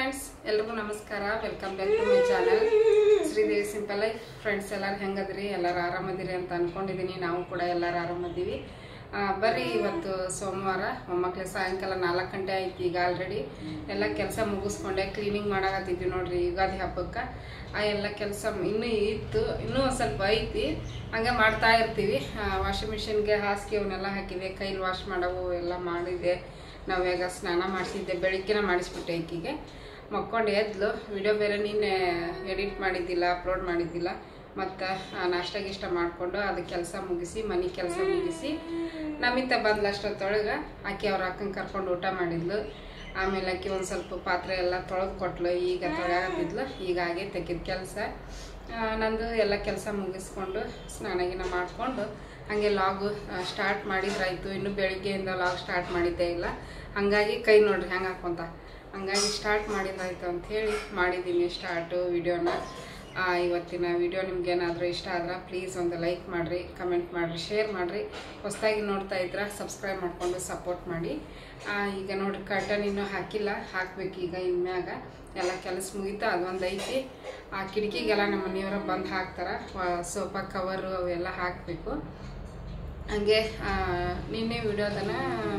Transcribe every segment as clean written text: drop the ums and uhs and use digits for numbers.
Friends, ಎಲ್ಲರಿಗೂ ನಮಸ್ಕಾರ. Welcome back to my channel Sridevi simple life. Friends, ಎಲ್ಲರೂ ಹೆಂಗದ್ರಿ? ಎಲ್ಲರೂ ಆರಾಮದಿರಿ ಅಂತ ಅನ್ಕೊಂಡಿದ್ದೀನಿ. ನಾವು ಕೂಡ ಎಲ್ಲರೂ ಆರಾಮದೀವಿ. ಬರ್ರಿ, ಇವತ್ತು ಸೋಮವಾರ. ಮೊಮ್ಮಕ್ಳು ಸಾಯಂಕಾಲ 4 ಗಂಟೆ ಆಯ್ತು. ಈಗ ಆಲ್ರೆಡಿ ಎಲ್ಲ ಕೆಲಸ ಮುಗಿಸ್ಕೊಂಡೆ ಕ್ಲೀನಿಂಗ್ ಮಾಡಾಕತ್ತಿದ್ವಿ ನೋಡ್ರಿ. ಯುಗಾದಿ ಹಬ್ಬಕ್ಕೆ ಆ ಎಲ್ಲ ಕೆಲಸ ಇನ್ನೂ ಇತ್ತು, ಇನ್ನೂ ಒಂದು ಸ್ವಲ್ಪ ಐತಿ. ಹಂಗೆ ಮಾಡ್ತಾ ಇರ್ತೀವಿ. ವಾಷಿಂಗ್ ಮಿಷಿನ್ಗೆ ಹಾಸಿಗೆ ಅವನ್ನೆಲ್ಲ ಹಾಕಿದೆ, ಕೈಲಿ ವಾಶ್ ಮಾಡವು ಎಲ್ಲ ಮಾಡಿದೆ. ನಾವ್ಯಾಗ ಸ್ನಾನ ಮಾಡಿಸಿದ್ದೆ, ಬೆಳಿಗ್ಗೆನ ಮಾಡಿಸ್ಬಿಟ್ಟೆ. ಈಕಿಗೆ ಮಕ್ಕೊಂಡು ಎದ್ಲು. ವಿಡಿಯೋ ಬೇರೆ ನೀನೆ ಎಡಿಟ್ ಮಾಡಿದ್ದಿಲ್ಲ, ಅಪ್ಲೋಡ್ ಮಾಡಿದ್ದಿಲ್ಲ. ಮತ್ತು ನಾಷ್ಟ ಗಿಷ್ಟ ಮಾಡಿಕೊಂಡು ಅದು ಕೆಲಸ ಮುಗಿಸಿ, ಮನೆ ಕೆಲಸ ಮುಗಿಸಿ ನಮ್ಮಿಂದ ಬಂದ್ಲು. ಅಷ್ಟೊತ್ತೊಳಗೆ ಆಕೆ ಅವ್ರ ಅಕ್ಕನ ಕರ್ಕೊಂಡು ಊಟ ಮಾಡಿದ್ಲು. ಆಮೇಲೆ ಆಕೆ ಒಂದು ಸ್ವಲ್ಪ ಪಾತ್ರೆ ಎಲ್ಲ ತೊಳೆದು ಕೊಟ್ಲು. ಈಗ ತೊಳೆಯಾಗತ್ತಿದ್ಲು. ಈಗ ಹಾಗೆ ತೆಗೆದ ಕೆಲಸ ನಂದು ಎಲ್ಲ ಕೆಲಸ ಮುಗಿಸ್ಕೊಂಡು ಸ್ನಾನಗಿನ ಮಾಡಿಕೊಂಡು ಹಾಗೆ ಲಾಗು ಸ್ಟಾರ್ಟ್ ಮಾಡಿದ್ರಾಯ್ತು. ಇನ್ನು ಬೆಳಿಗ್ಗೆಯಿಂದ ಲಾಗ್ ಸ್ಟಾರ್ಟ್ ಮಾಡಿದ್ದೇ ಇಲ್ಲ. ಹಾಗಾಗಿ ಕೈ ನೋಡ್ರಿ ಹೆಂಗೆ ಹಾಕೊಂತ, ಹಂಗಾಗಿ ಸ್ಟಾರ್ಟ್ ಮಾಡಿದ್ರಾಯ್ತು ಅಂಥೇಳಿ ಮಾಡಿದ್ದೀನಿ ಸ್ಟಾರ್ಟು ವಿಡಿಯೋನ. ಇವತ್ತಿನ ವಿಡಿಯೋ ನಿಮ್ಗೇನಾದರೂ ಇಷ್ಟ ಆದ್ರೆ ಪ್ಲೀಸ್ ಒಂದು ಲೈಕ್ ಮಾಡಿರಿ, ಕಮೆಂಟ್ ಮಾಡಿರಿ, ಶೇರ್ ಮಾಡಿರಿ. ಹೊಸದಾಗಿ ನೋಡ್ತಾ ಇದ್ರೆ ಸಬ್ಸ್ಕ್ರೈಬ್ ಮಾಡಿಕೊಂಡು ಸಪೋರ್ಟ್ ಮಾಡಿ. ಈಗ ನೋಡ್ರಿ, ಕರ್ಟನ್ ಇನ್ನೂ ಹಾಕಿಲ್ಲ, ಹಾಕ್ಬೇಕು ಈಗ. ಇನ್ಮ್ಯಾಗ ಎಲ್ಲ ಕೆಲಸ ಮುಗಿತಾ, ಅದೊಂದು ಐತಿ. ಆ ಕಿಟಕಿಗೆಲ್ಲ ನಮ್ಮ ಮನೆಯವರ ಬಂದು ಹಾಕ್ತಾರೆ. ಸೋಫಾ ಕವರು ಅವೆಲ್ಲ ಹಾಕಬೇಕು. ಹಂಗೆ ನಿನ್ನೆ ವಿಡಿಯೋದನ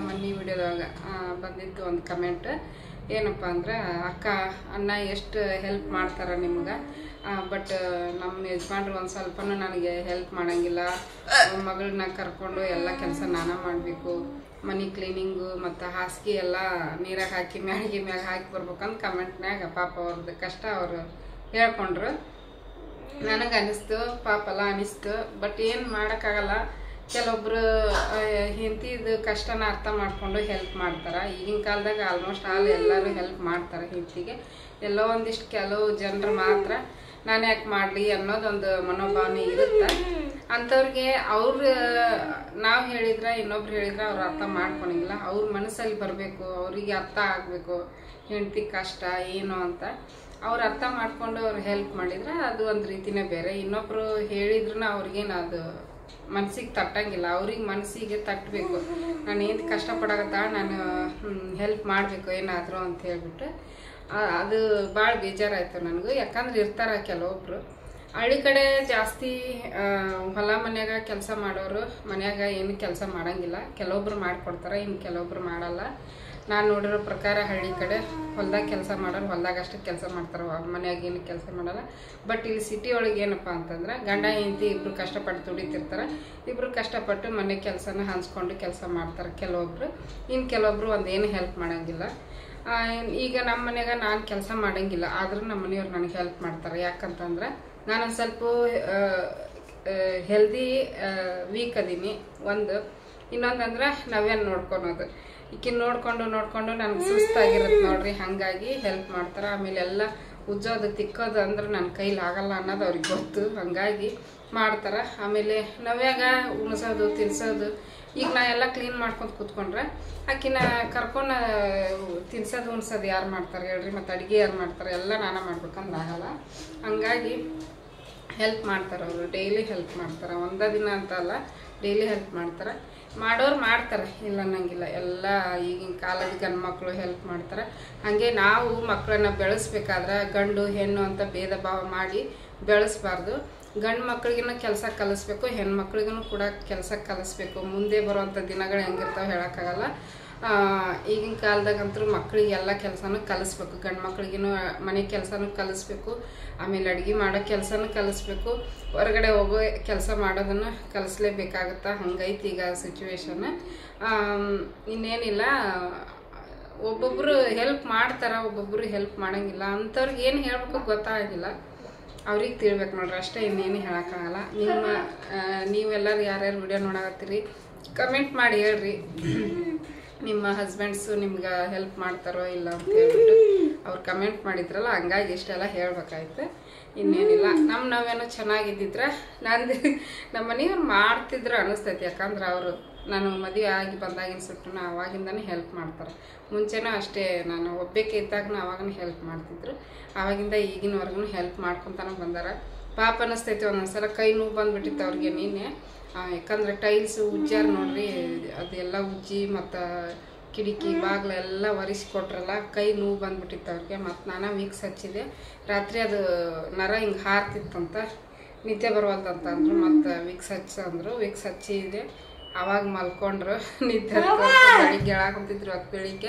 ಮೊನ್ನೆ ವಿಡಿಯೋದಾಗ ಬಂದಿತ್ತು ಒಂದು ಕಮೆಂಟ್. ಏನಪ್ಪ ಅಂದ್ರೆ, ಅಕ್ಕ ಅಣ್ಣ ಎಷ್ಟು ಹೆಲ್ಪ್ ಮಾಡ್ತಾರೆ ನಿಮ್ಗೆ, ಬಟ್ ನಮ್ಮ ಯಜಮಾನ್ರು ಒಂದು ಸ್ವಲ್ಪನೂ ನನಗೆ ಹೆಲ್ಪ್ ಮಾಡೋಂಗಿಲ್ಲ. ಮಗಳನ್ನ ಕರ್ಕೊಂಡು ಎಲ್ಲ ಕೆಲಸ ನಾನೇ ಮಾಡಬೇಕು. ಮನೆ ಕ್ಲೀನಿಂಗು ಮತ್ತು ಹಾಸಿಗೆ ಎಲ್ಲ ನೀರಾಗ ಹಾಕಿ ಮ್ಯಾಗ ಹಾಕಿ ಬರ್ಬೇಕಂತ ಕಮೆಂಟ್ನಾಗ ಪಾಪ ಅವ್ರದ್ದು ಕಷ್ಟ ಅವರು ಹೇಳ್ಕೊಂಡ್ರು. ನನಗೆ ಅನಿಸ್ತು, ಪಾಪಲ್ಲ ಅನಿಸ್ತು. ಬಟ್ ಏನು ಮಾಡೋಕ್ಕಾಗಲ್ಲ. ಕೆಲವೊಬ್ರು ಹೆಂಡತಿದು ಕಷ್ಟನ ಅರ್ಥ ಮಾಡಿಕೊಂಡು ಹೆಲ್ಪ್ ಮಾಡ್ತಾರೆ. ಈಗಿನ ಕಾಲದಾಗ ಆಲ್ಮೋಸ್ಟ್ ಎಲ್ಲರೂ ಹೆಲ್ಪ್ ಮಾಡ್ತಾರೆ ಹೆಂಡತಿಗೆ. ಎಲ್ಲೋ ಒಂದಿಷ್ಟು ಕೆಲವು ಜನರು ಮಾತ್ರ ನಾನು ಯಾಕೆ ಮಾಡಲಿ ಅನ್ನೋದೊಂದು ಮನೋಭಾವನೆ ಇರುತ್ತೆ. ಅಂಥವ್ರಿಗೆ ನಾವು ಹೇಳಿದ್ರೆ, ಇನ್ನೊಬ್ರು ಹೇಳಿದ್ರೆ ಅವ್ರು ಅರ್ಥ ಮಾಡ್ಕೊಳಂಗಿಲ್ಲ. ಅವ್ರ ಮನಸ್ಸಲ್ಲಿ ಬರಬೇಕು, ಅವರಿಗೆ ಅರ್ಥ ಆಗಬೇಕು ಹೆಂಡತಿ ಕಷ್ಟ ಏನು ಅಂತ. ಅವ್ರು ಅರ್ಥ ಮಾಡ್ಕೊಂಡು ಅವ್ರು ಹೆಲ್ಪ್ ಮಾಡಿದ್ರೆ ಅದು ಒಂದು ರೀತಿನೇ ಬೇರೆ. ಇನ್ನೊಬ್ರು ಹೇಳಿದ್ರೂ ಅವ್ರಿಗೇನು ಅದು ಮನಸ್ಸಿಗೆ ತಟ್ಟಂಗಿಲ್ಲ. ಅವ್ರಿಗೆ ಮನಸ್ಸಿಗೆ ತಟ್ಟಬೇಕು. ನಾನು ಏನು ಕಷ್ಟಪಡಕತ್ತ, ನಾನು ಹೆಲ್ಪ್ ಮಾಡಬೇಕು ಏನಾದರೂ ಅಂತ ಹೇಳ್ಬಿಟ್ಟು ಅದು ಭಾಳ ಬೇಜಾರಾಯಿತು ನನಗೂ. ಯಾಕಂದ್ರೆ ಇರ್ತಾರೆ ಕೆಲವೊಬ್ರು ಹಳ್ಳಿ ಕಡೆ ಜಾಸ್ತಿ ಹೊಲ ಮನ್ಯಾಗ ಕೆಲಸ ಮಾಡೋರು ಮನ್ಯಾಗ ಏನು ಕೆಲಸ ಮಾಡೋಂಗಿಲ್ಲ. ಕೆಲವೊಬ್ರು ಮಾಡಿಕೊಡ್ತಾರೆ, ಇನ್ನು ಕೆಲವೊಬ್ರು ಮಾಡಲ್ಲ. ನಾನು ನೋಡಿರೋ ಪ್ರಕಾರ ಹಳ್ಳಿ ಕಡೆ ಹೊಲ್ದಾಗ ಕೆಲಸ ಮಾಡೋರು ಹೊಲ್ದಾಗ ಅಷ್ಟು ಕೆಲಸ ಮಾಡ್ತಾರೆ, ಮನ್ಯಾಗ ಏನು ಕೆಲಸ ಮಾಡಲ್ಲ. ಬಟ್ ಇಲ್ಲಿ ಸಿಟಿ ಒಳಗೆ ಏನಪ್ಪ ಅಂತಂದ್ರೆ, ಗಂಡ ಹೆಂಡತಿ ಇಬ್ಬರು ಕಷ್ಟಪಟ್ಟು ದುಡಿತಿರ್ತಾರೆ. ಇಬ್ಬರು ಕಷ್ಟಪಟ್ಟು ಮನೆ ಕೆಲಸನ ಹಂಚ್ಕೊಂಡು ಕೆಲಸ ಮಾಡ್ತಾರೆ ಕೆಲವೊಬ್ರು. ಇನ್ನು ಕೆಲವೊಬ್ರು ಒಂದೇನು ಹೆಲ್ಪ್ ಮಾಡೋಂಗಿಲ್ಲ. ಈಗ ನಮ್ಮ ಮನ್ಯಾಗ ನಾನು ಕೆಲಸ ಮಾಡೋಂಗಿಲ್ಲ, ಆದರೂ ನಮ್ಮ ಮನೆಯವ್ರು ನನಗೆ ಹೆಲ್ಪ್ ಮಾಡ್ತಾರೆ. ಯಾಕಂತಂದ್ರೆ ನಾನೊಂದು ಸ್ವಲ್ಪ ಹೆಲ್ದಿ ವೀಕ್ ಅದೀನಿ. ಇನ್ನೊಂದಂದ್ರೆ ನಾವೇನು ನೋಡ್ಕೊಳೋದು, ಈಕಿನ ನೋಡ್ಕೊಂಡು ನನಗೆ ಸುಸ್ತಾಗಿರುತ್ತೆ ನೋಡ್ರಿ. ಹಾಗಾಗಿ ಹೆಲ್ಪ್ ಮಾಡ್ತಾರೆ. ಆಮೇಲೆ ಎಲ್ಲ ಉಜ್ಜೋದು ತಿಕ್ಕೋದು ಅಂದ್ರೆ ನನ್ನ ಕೈಲಿ ಆಗಲ್ಲ ಅನ್ನೋದು ಅವ್ರಿಗೆ ಗೊತ್ತು. ಹಾಗಾಗಿ ಮಾಡ್ತಾರೆ. ಆಮೇಲೆ ನಾವ್ಯಾಗ ಉಣ್ಸೋದು ತಿನ್ಸೋದು, ಈಗ ನಾ ಎಲ್ಲ ಕ್ಲೀನ್ ಮಾಡ್ಕೊಂಡು ಕೂತ್ಕೊಂಡ್ರೆ ಆಕಿನ ಕರ್ಕೊಂಡು ತಿನ್ಸೋದು ಉಣ್ಸೋದು ಯಾರು ಮಾಡ್ತಾರೆ ಹೇಳ್ರಿ? ಮತ್ತು ಅಡುಗೆ ಯಾರು ಮಾಡ್ತಾರೆ? ಎಲ್ಲ ನಾನೇ ಮಾಡ್ಬೇಕಂದ್ರೆ ಆಗಲ್ಲ. ಹಂಗಾಗಿ ಹೆಲ್ಪ್ ಮಾಡ್ತಾರೆ ಅವರು. ಡೈಲಿ ಹೆಲ್ಪ್ ಮಾಡ್ತಾರೆ. ಒಂದೇ ದಿನ ಅಂತಲ್ಲ, ಡೈಲಿ ಹೆಲ್ಪ್ ಮಾಡ್ತಾರೆ. ಮಾಡೋರು ಮಾಡ್ತಾರೆ, ಇಲ್ಲ ಅನ್ನಂಗಿಲ್ಲ. ಎಲ್ಲ ಈಗಿನ ಕಾಲದ ಗಂಡು ಮಕ್ಕಳು ಹೆಲ್ಪ್ ಮಾಡ್ತಾರೆ. ಹಾಗೆ ನಾವು ಮಕ್ಕಳನ್ನ ಬೆಳೆಸ್ಬೇಕಾದ್ರೆ ಗಂಡು ಹೆಣ್ಣು ಅಂತ ಭೇದ ಭಾವ ಮಾಡಿ ಬೆಳೆಸ್ಬಾರ್ದು. ಗಂಡು ಮಕ್ಳಿಗೂ ಕೆಲಸ ಕಲಿಸ್ಬೇಕು, ಹೆಣ್ಮಕ್ಳಿಗೂ ಕೂಡ ಕೆಲಸ ಕಲಿಸ್ಬೇಕು. ಮುಂದೆ ಬರುವಂಥ ದಿನಗಳು ಹೆಂಗಿರ್ತಾವೆ ಹೇಳೋಕ್ಕಾಗಲ್ಲ. ಈಗಿನ ಕಾಲದಾಗಂತೂ ಮಕ್ಕಳಿಗೆಲ್ಲ ಕೆಲಸನೂ ಕಲಿಸ್ಬೇಕು. ಗಂಡು ಮಕ್ಳಿಗೂ ಮನೆ ಕೆಲಸನೂ ಕಲಿಸ್ಬೇಕು. ಆಮೇಲೆ ಅಡುಗೆ ಮಾಡೋ ಕೆಲಸನೂ ಕಲಿಸ್ಬೇಕು. ಹೊರಗಡೆ ಹೋಗೋ ಕೆಲಸ ಮಾಡೋದನ್ನು ಕಲಿಸ್ಲೇಬೇಕಾಗತ್ತೆ. ಹಂಗೈತಿ ಈಗ ಸಿಚುವೇಶನ್. ಇನ್ನೇನಿಲ್ಲ, ಒಬ್ಬೊಬ್ಬರು ಹೆಲ್ಪ್ ಮಾಡ್ತಾರೆ, ಒಬ್ಬೊಬ್ಬರು ಹೆಲ್ಪ್ ಮಾಡೋಂಗಿಲ್ಲ. ಅಂಥವ್ರಿಗೆ ಏನು ಹೇಳ್ಬೇಕು ಗೊತ್ತಾಗಿಲ್ಲ. ಅವ್ರಿಗೆ ತಿಳ್ಬೇಕು ನೋಡ್ರಿ, ಅಷ್ಟೇ. ಇನ್ನೇನು ಹೇಳೋಕ್ಕಾಗಲ್ಲ. ನೀವೆಲ್ಲರೂ ಯಾರ್ಯಾರು ವಿಡಿಯೋ ನೋಡಕತ್ತೀರಿ ಕಮೆಂಟ್ ಮಾಡಿ ಹೇಳ್ರಿ. ನಿಮ್ಮ ಹಸ್ಬೆಂಡ್ಸು ನಿಮ್ಗೆ ಹೆಲ್ಪ್ ಮಾಡ್ತಾರೋ ಇಲ್ಲ ಅಂತ ಹೇಳ್ಬಿಟ್ಟು ಅವ್ರು ಕಮೆಂಟ್ ಮಾಡಿದ್ರಲ್ಲ, ಹಂಗಾಗಿ ಇಷ್ಟೆಲ್ಲ ಹೇಳ್ಬೇಕಾಯ್ತು. ಇನ್ನೇನಿಲ್ಲ, ನಾವೇನೋ ಚೆನ್ನಾಗಿದ್ದಿದ್ರೆ ನಮ್ಮ ಮನೆಯವ್ರು ಮಾಡ್ತಿದ್ರು ಅನಿಸ್ತೈತಿ. ಯಾಕಂದ್ರೆ ಅವರು ನಾನು ಮದುವೆ ಆಗಿ ಬಂದಾಗಿನ ಸುಟ್ಟು ಆವಾಗಿಂದನೇ ಹೆಲ್ಪ್ ಮಾಡ್ತಾರೆ. ಮುಂಚೆನೂ ಅಷ್ಟೇ, ನಾನು ಒಬ್ಬಕ್ಕೆ ಇದ್ದಾಗ ಅವಾಗನೇ ಹೆಲ್ಪ್ ಮಾಡ್ತಿದ್ರು. ಆವಾಗಿಂದ ಈಗಿನವರೆಗೂ ಹೆಲ್ಪ್ ಮಾಡ್ಕೊತಾನೆ ಬಂದಾರ. ಪಾಪ ಅನ್ನಿಸ್ತೈತಿ. ಒಂದೊಂದ್ಸಲ ಕೈ ನೋವು ಬಂದುಬಿಟ್ಟಿತ್ತು ಅವ್ರಿಗೆ ನಿನ್ನೆ. ಯಾಕಂದ್ರೆ ಟೈಲ್ಸ್ ಉಜ್ಜಾರ ನೋಡ್ರಿ, ಅದೆಲ್ಲ ಉಜ್ಜಿ ಮತ್ತು ಕಿಟಕಿ ಬಾಗ್ಲು ಎಲ್ಲ ಒರೆಸ್ಕೊಟ್ರಲ್ಲ, ಕೈ ನೋವು ಬಂದ್ಬಿಟ್ಟಿತ್ತು ಅವ್ರಿಗೆ. ಮತ್ತು ನಾನು ವಿಕ್ಸ್ ಹಚ್ಚಿದೆ. ರಾತ್ರಿ ಅದು ನರ ಹಿಂಗೆ ಹಾರ್ತಿತ್ತಂತ, ನಿದ್ದೆ ಬರುವಲ್ದಂತ ಅಂದರು. ಮತ್ತು ವಿಕ್ಸ್ ಹಚ್ಚಂದ್ರು. ವಿಕ್ಸ್ ಹಚ್ಚಿದೆ. ಆವಾಗ ಮಲ್ಕೊಂಡ್ರು. ನಿದ್ದೆ ಬೆಳಿಗ್ಗೆ ಹೇಳಾಕೊಂತಿದ್ರು.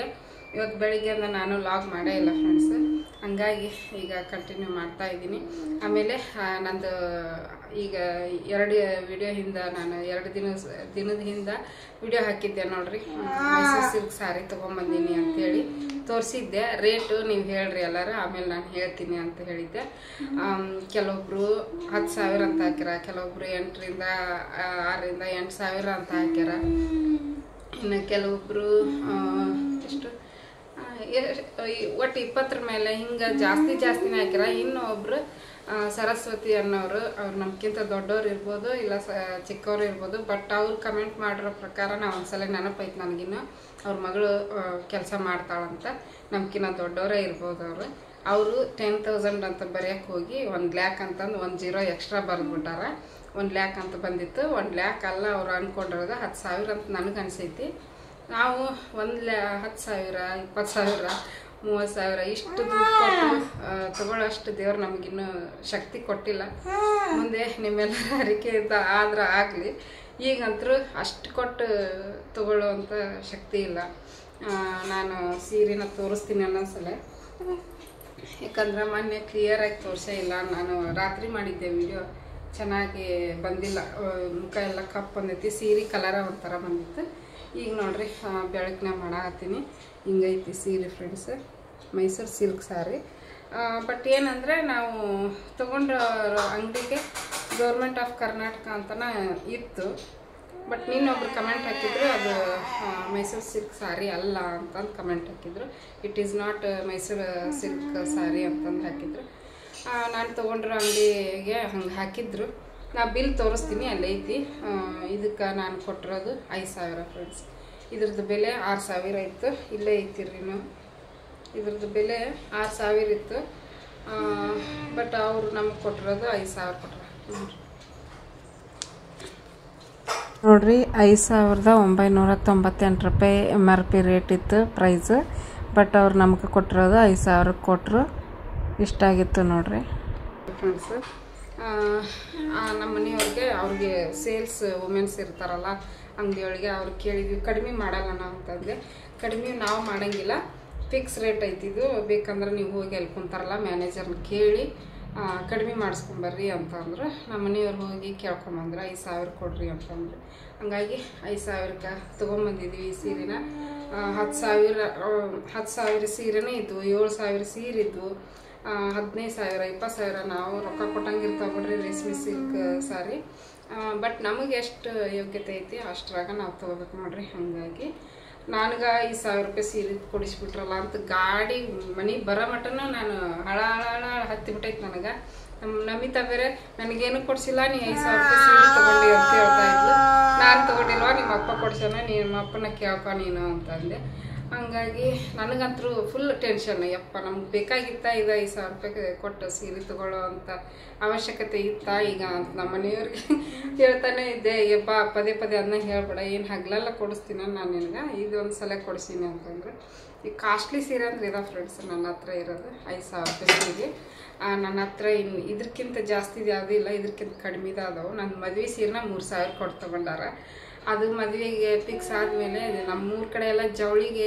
ಇವತ್ತು ಬೆಳಿಗ್ಗೆಯಿಂದ ನಾನು ಲಾಗ್ ಮಾಡೇ ಇಲ್ಲ ಫ್ರೆಂಡ್ಸ್. ಹಂಗಾಗಿ ಈಗ ಕಂಟಿನ್ಯೂ ಮಾಡ್ತಾ ಇದ್ದೀನಿ. ಆಮೇಲೆ ನಂದು ಈಗ 2 ವಿಡಿಯೋ ಹಿಂದೆ ನಾನು 2 ದಿನದ ಹಿಂದೆ ವಿಡಿಯೋ ಹಾಕಿದ್ದೆ ನೋಡ್ರಿ. ಮೈಸೂರು ಸಿಲ್ಕ್ ಸಾರಿ ತೊಗೊಂಬಂದೀನಿ ಅಂಥೇಳಿ ತೋರಿಸಿದ್ದೆ. ರೇಟು ನೀವು ಹೇಳ್ರಿ ಎಲ್ಲರೂ, ಆಮೇಲೆ ನಾನು ಹೇಳ್ತೀನಿ ಅಂತ ಹೇಳಿದ್ದೆ. ಕೆಲವೊಬ್ರು 10,000 ಅಂತ ಹಾಕ್ಯಾರ, ಕೆಲವೊಬ್ರು 8,000 6,000 8,000 ಅಂತ ಹಾಕ್ಯಾರ. ಇನ್ನು ಕೆಲವೊಬ್ರು ಎಷ್ಟು ಒಟ್ಟು 20 ಮೇಲೆ ಹಿಂಗೆ ಜಾಸ್ತಿನೇ ಹಾಕ್ಯಾರ. ಇನ್ನೊಬ್ರು ಸರಸ್ವತಿ ಅನ್ನೋರು, ಅವ್ರು ನಮ್ಗಿಂತ ದೊಡ್ಡವ್ರು ಇರ್ಬೋದು, ಇಲ್ಲ ಚಿಕ್ಕವ್ರು ಇರ್ಬೋದು. ಬಟ್ ಅವ್ರು ಕಮೆಂಟ್ ಮಾಡಿರೋ ಪ್ರಕಾರ ನಾವು ಒಂದ್ಸಲ ನೆನಪೈತೆ ನನಗಿನ್ನು. ಅವ್ರ ಮಗಳು ಕೆಲಸ ಮಾಡ್ತಾಳಂತ, ನಮ್ಗಿನ್ನ ದೊಡ್ಡವರೇ ಇರ್ಬೋದು ಅವರು 10,000 ಅಂತ ಬರೆಯೋಕ್ಕೆ ಹೋಗಿ 1,00,000 ಅಂತಂದು 1 0 ಎಕ್ಸ್ಟ್ರಾ ಬರೆದ್ಬಿಟ್ಟಾರ. 1,00,000 ಅಂತ ಬಂದಿತ್ತು. 1,00,000 ಅಲ್ಲ ಅವ್ರು ಅಂದ್ಕೊಂಡಿರೋದು 10,000 ಅಂತ ನನಗೆ ಅನಿಸೈತಿ. ನಾವು 10,000 20,000 30,000 ಇಷ್ಟು ದುಡ್ಡು ಕೊಟ್ಟು ತಗೊಳ್ಳೋಷ್ಟು ದೇವ್ರು ನಮಗಿನ್ನೂ ಶಕ್ತಿ ಕೊಟ್ಟಿಲ್ಲ. ಮುಂದೆ ನಿಮ್ಮೆಲ್ಲರ ಅರಿಕೆಯಿಂದ ಆದ್ರೆ ಆಗಲಿ. ಈಗಂತರೂ ಅಷ್ಟು ಕೊಟ್ಟು ತಗೊಳ್ಳೋವಂಥ ಶಕ್ತಿ ಇಲ್ಲ. ನಾನು ಸೀರೆನ ತೋರಿಸ್ತೀನಿ ಅನ್ನೊಂದ್ಸಲ, ಯಾಕಂದ್ರೆ ಮೊನ್ನೆ ಕ್ಲಿಯರಾಗಿ ತೋರಿಸೇ ಇಲ್ಲ. ನಾನು ರಾತ್ರಿ ಮಾಡಿದ್ದೆ ವಿಡಿಯೋ, ಚೆನ್ನಾಗಿ ಬಂದಿಲ್ಲ. ಮುಖ ಎಲ್ಲ ಕಪ್ಪು ಬಂದೈತಿ, ಸೀರೆ ಕಲರ ಒಂಥರ ಬಂದಿತ್ತು. ಈಗ ನೋಡ್ರಿ ಬೆಳಕಿನ ಮಾಡಾಕತ್ತೀನಿ. ಹಿಂಗೈತಿ ಸೀರೆ friends, Mysuru silk sorry. But ಏನಂದರೆ ನಾವು ತೊಗೊಂಡ್ರ ಅಂಗಡಿಗೆ ಗೌರ್ಮೆಂಟ್ ಆಫ್ ಕರ್ನಾಟಕ ಅಂತನ ಇತ್ತು. ಬಟ್ ನೀನೊಬ್ರು ಕಮೆಂಟ್ ಹಾಕಿದ್ರು, ಅದು ಮೈಸೂರು ಸಿಲ್ಕ್ ಸಾರಿ ಅಲ್ಲ ಅಂತಂದು ಕಮೆಂಟ್ ಹಾಕಿದ್ರು. It is not Mysore silk sari ಅಂತಂದು ಹಾಕಿದ್ರು. ನಾನು ತೊಗೊಂಡ್ರ ಅಂಗಡಿಗೆ ಹಂಗೆ ಹಾಕಿದ್ರು. ನಾ ಬಿಲ್ ತೋರಿಸ್ತೀನಿ, ಅಲ್ಲೈತಿ. ಇದಕ್ಕೆ ನಾನು ಕೊಟ್ಟಿರೋದು 5,000 ಫ್ರೆಂಡ್ಸ್. ಇದ್ರದ್ದು ಬೆಲೆ 6,000 ಇತ್ತು. ಇಲ್ಲೇ ಐತಿರಿ ನೀವು. ಇದ್ರದ್ದು ಬೆಲೆ 6,000 ಇತ್ತು. ಬಟ್ ಅವರು ನಮಗೆ ಕೊಟ್ಟಿರೋದು 5,000 ಕೊಟ್ಟರು ನೋಡ್ರಿ. 5,998 ರೂಪಾಯಿ MRP ರೇಟ್ ಇತ್ತು ಪ್ರೈಸ್. ಬಟ್ ಅವ್ರು ನಮಗೆ ಕೊಟ್ಟಿರೋದು 5,000 ಕೊಟ್ಟರು. ಇಷ್ಟಾಗಿತ್ತು ನೋಡ್ರಿ ಫ್ರೆಂಡ್ಸ್. ನಮ್ಮ ಮನೆಯವ್ರಿಗೆ ಅವ್ರಿಗೆ ಸೇಲ್ಸ್ ವುಮೆನ್ಸ್ ಇರ್ತಾರಲ್ಲ ಅಂಗಡಿಯೊಳಗೆ, ಅವ್ರು ಕೇಳಿದ್ವಿ ಕಡಿಮೆ ಮಾಡಲ್ಲ ನಾವು ಅಂತಂದೆ. ಕಡಿಮೆ ನಾವು ಮಾಡೋಂಗಿಲ್ಲ, ಫಿಕ್ಸ್ ರೇಟ್ ಐತಿದ್ದು. ಬೇಕಂದ್ರೆ ನೀವು ಹೋಗಿ ಅಲ್ಲಿ ಕುಂತಾರಲ್ಲ ಮ್ಯಾನೇಜರ್ನ ಕೇಳಿ ಕಡಿಮೆ ಮಾಡಿಸ್ಕೊಂಬರ್ರಿ ಅಂತಂದ್ರೆ ನಮ್ಮ ಮನೆಯವ್ರು ಹೋಗಿ ಕೇಳ್ಕೊಂಬಂದ್ರೆ 5,000 ಕೊಡ್ರಿ ಅಂತಂದ್ರೆ. ಹಂಗಾಗಿ 5,000ಕ್ಕೆ ತೊಗೊಂಬಂದಿದ್ವಿ ಈ ಸೀರೆನ. 10,000 ಸೀರೆನೇ ಇದ್ವು, 7,000 ಸೀರೆ ಇದ್ವು, 15,000 20,000 ನಾವು ರೊಕ್ಕ ಕೊಟ್ಟಂಗಿರ್ತಾವೆ ಬಿಡ್ರಿ ರೇಷ್ಮೆ ಸಿಲ್ಕ್ ಸಾರಿ. ಬಟ್ ನಮಗೆ ಎಷ್ಟು ಯೋಗ್ಯತೆ ಐತಿ ಅಷ್ಟ್ರಾಗ ನಾವು ತೊಗೋಬೇಕು ನೋಡ್ರಿ. ಹಾಗಾಗಿ ನನಗೆ 5,000 ರೂಪಾಯಿ ಸೀರೆ ಕೊಡಿಸ್ಬಿಟ್ರಲ್ಲ ಅಂತ ಗಾಡಿ ಮನೆಗೆ ಬರೋ ಮಟನೂ ನಾನು ಹಳ ಹತ್ತಿಬಿಟ್ಟೈತೆ ನನಗೆ. ನಮಿತಾ ಬೇರೆ ನನಗೇನು ಕೊಡ್ಸಿಲ್ಲ, ನೀ 5,000 ರೂಪಾಯಿ ಸೀರೆ ತೊಗೊಂಡಿ ಅಂತ ಹೇಳ್ತಾ ಇದ್ಲು. ನಾನು ತೊಗೊಂಡಿಲ್ವಾ, ನಿಮ್ಮ ಅಪ್ಪ ಕೊಡ್ಸೋಣ, ನಿಮ್ಮ ಅಪ್ಪನ ಕೇಳ್ಕೊ ನೀನು ಅಂತಂದೆ. ಹಂಗಾಗಿ ನನಗಂತರೂ ಫುಲ್ ಟೆನ್ಷನ್. ಯಪ್ಪ ನಮ್ಗೆ ಬೇಕಾಗಿತ್ತ ಇದು 5,000 ರೂಪಾಯಿ ಕೊಟ್ಟು ಸೀರೆ ತೊಗೊಳ್ಳೋ ಅಂತ ಅವಶ್ಯಕತೆ ಇತ್ತ ಈಗ ಅಂತ ನಮ್ಮ ಮನೆಯವ್ರಿಗೆ ಹೇಳ್ತಾನೆ ಇದ್ದೆ. ಯಪ್ಪ ಪದೇ ಅದನ್ನ ಹೇಳ್ಬೇಡ, ಏನು ಹಗಲೆಲ್ಲ ಕೊಡಿಸ್ತೀನಿ ನಾನು ನಿನಗೆ, ಇದು ಒಂದು ಸಲ ಕೊಡಿಸ್ತೀನಿ ಅಂತಂದ್ರೆ. ಈ ಕಾಸ್ಟ್ಲಿ ಸೀರೆ ಅಂದ್ರೆ ಇದಾವೆ ಫ್ರೆಂಡ್ಸ್ ನನ್ನ ಹತ್ರ ಇರೋದು 5,000 ರೂಪಾಯಿ ಸೀರೆ. ನನ್ನ ಹತ್ರ ಇನ್ನು ಇದಕ್ಕಿಂತ ಜಾಸ್ತಿದು ಯಾವುದೂ ಇಲ್ಲ, ಇದಕ್ಕಿಂತ ಕಡಿಮೆದ ಅದಾವೆ. ನನ್ನ ಮದುವೆ ಸೀರೆನ 3,000 ಕೊಟ್ಟು ತೊಗೊಂಡಾರ. ಅದು ಮದುವೆಗೆ ಫಿಕ್ಸ್ ಆದಮೇಲೆ ನಮ್ಮೂರ ಕಡೆ ಎಲ್ಲ ಜವಳಿಗೆ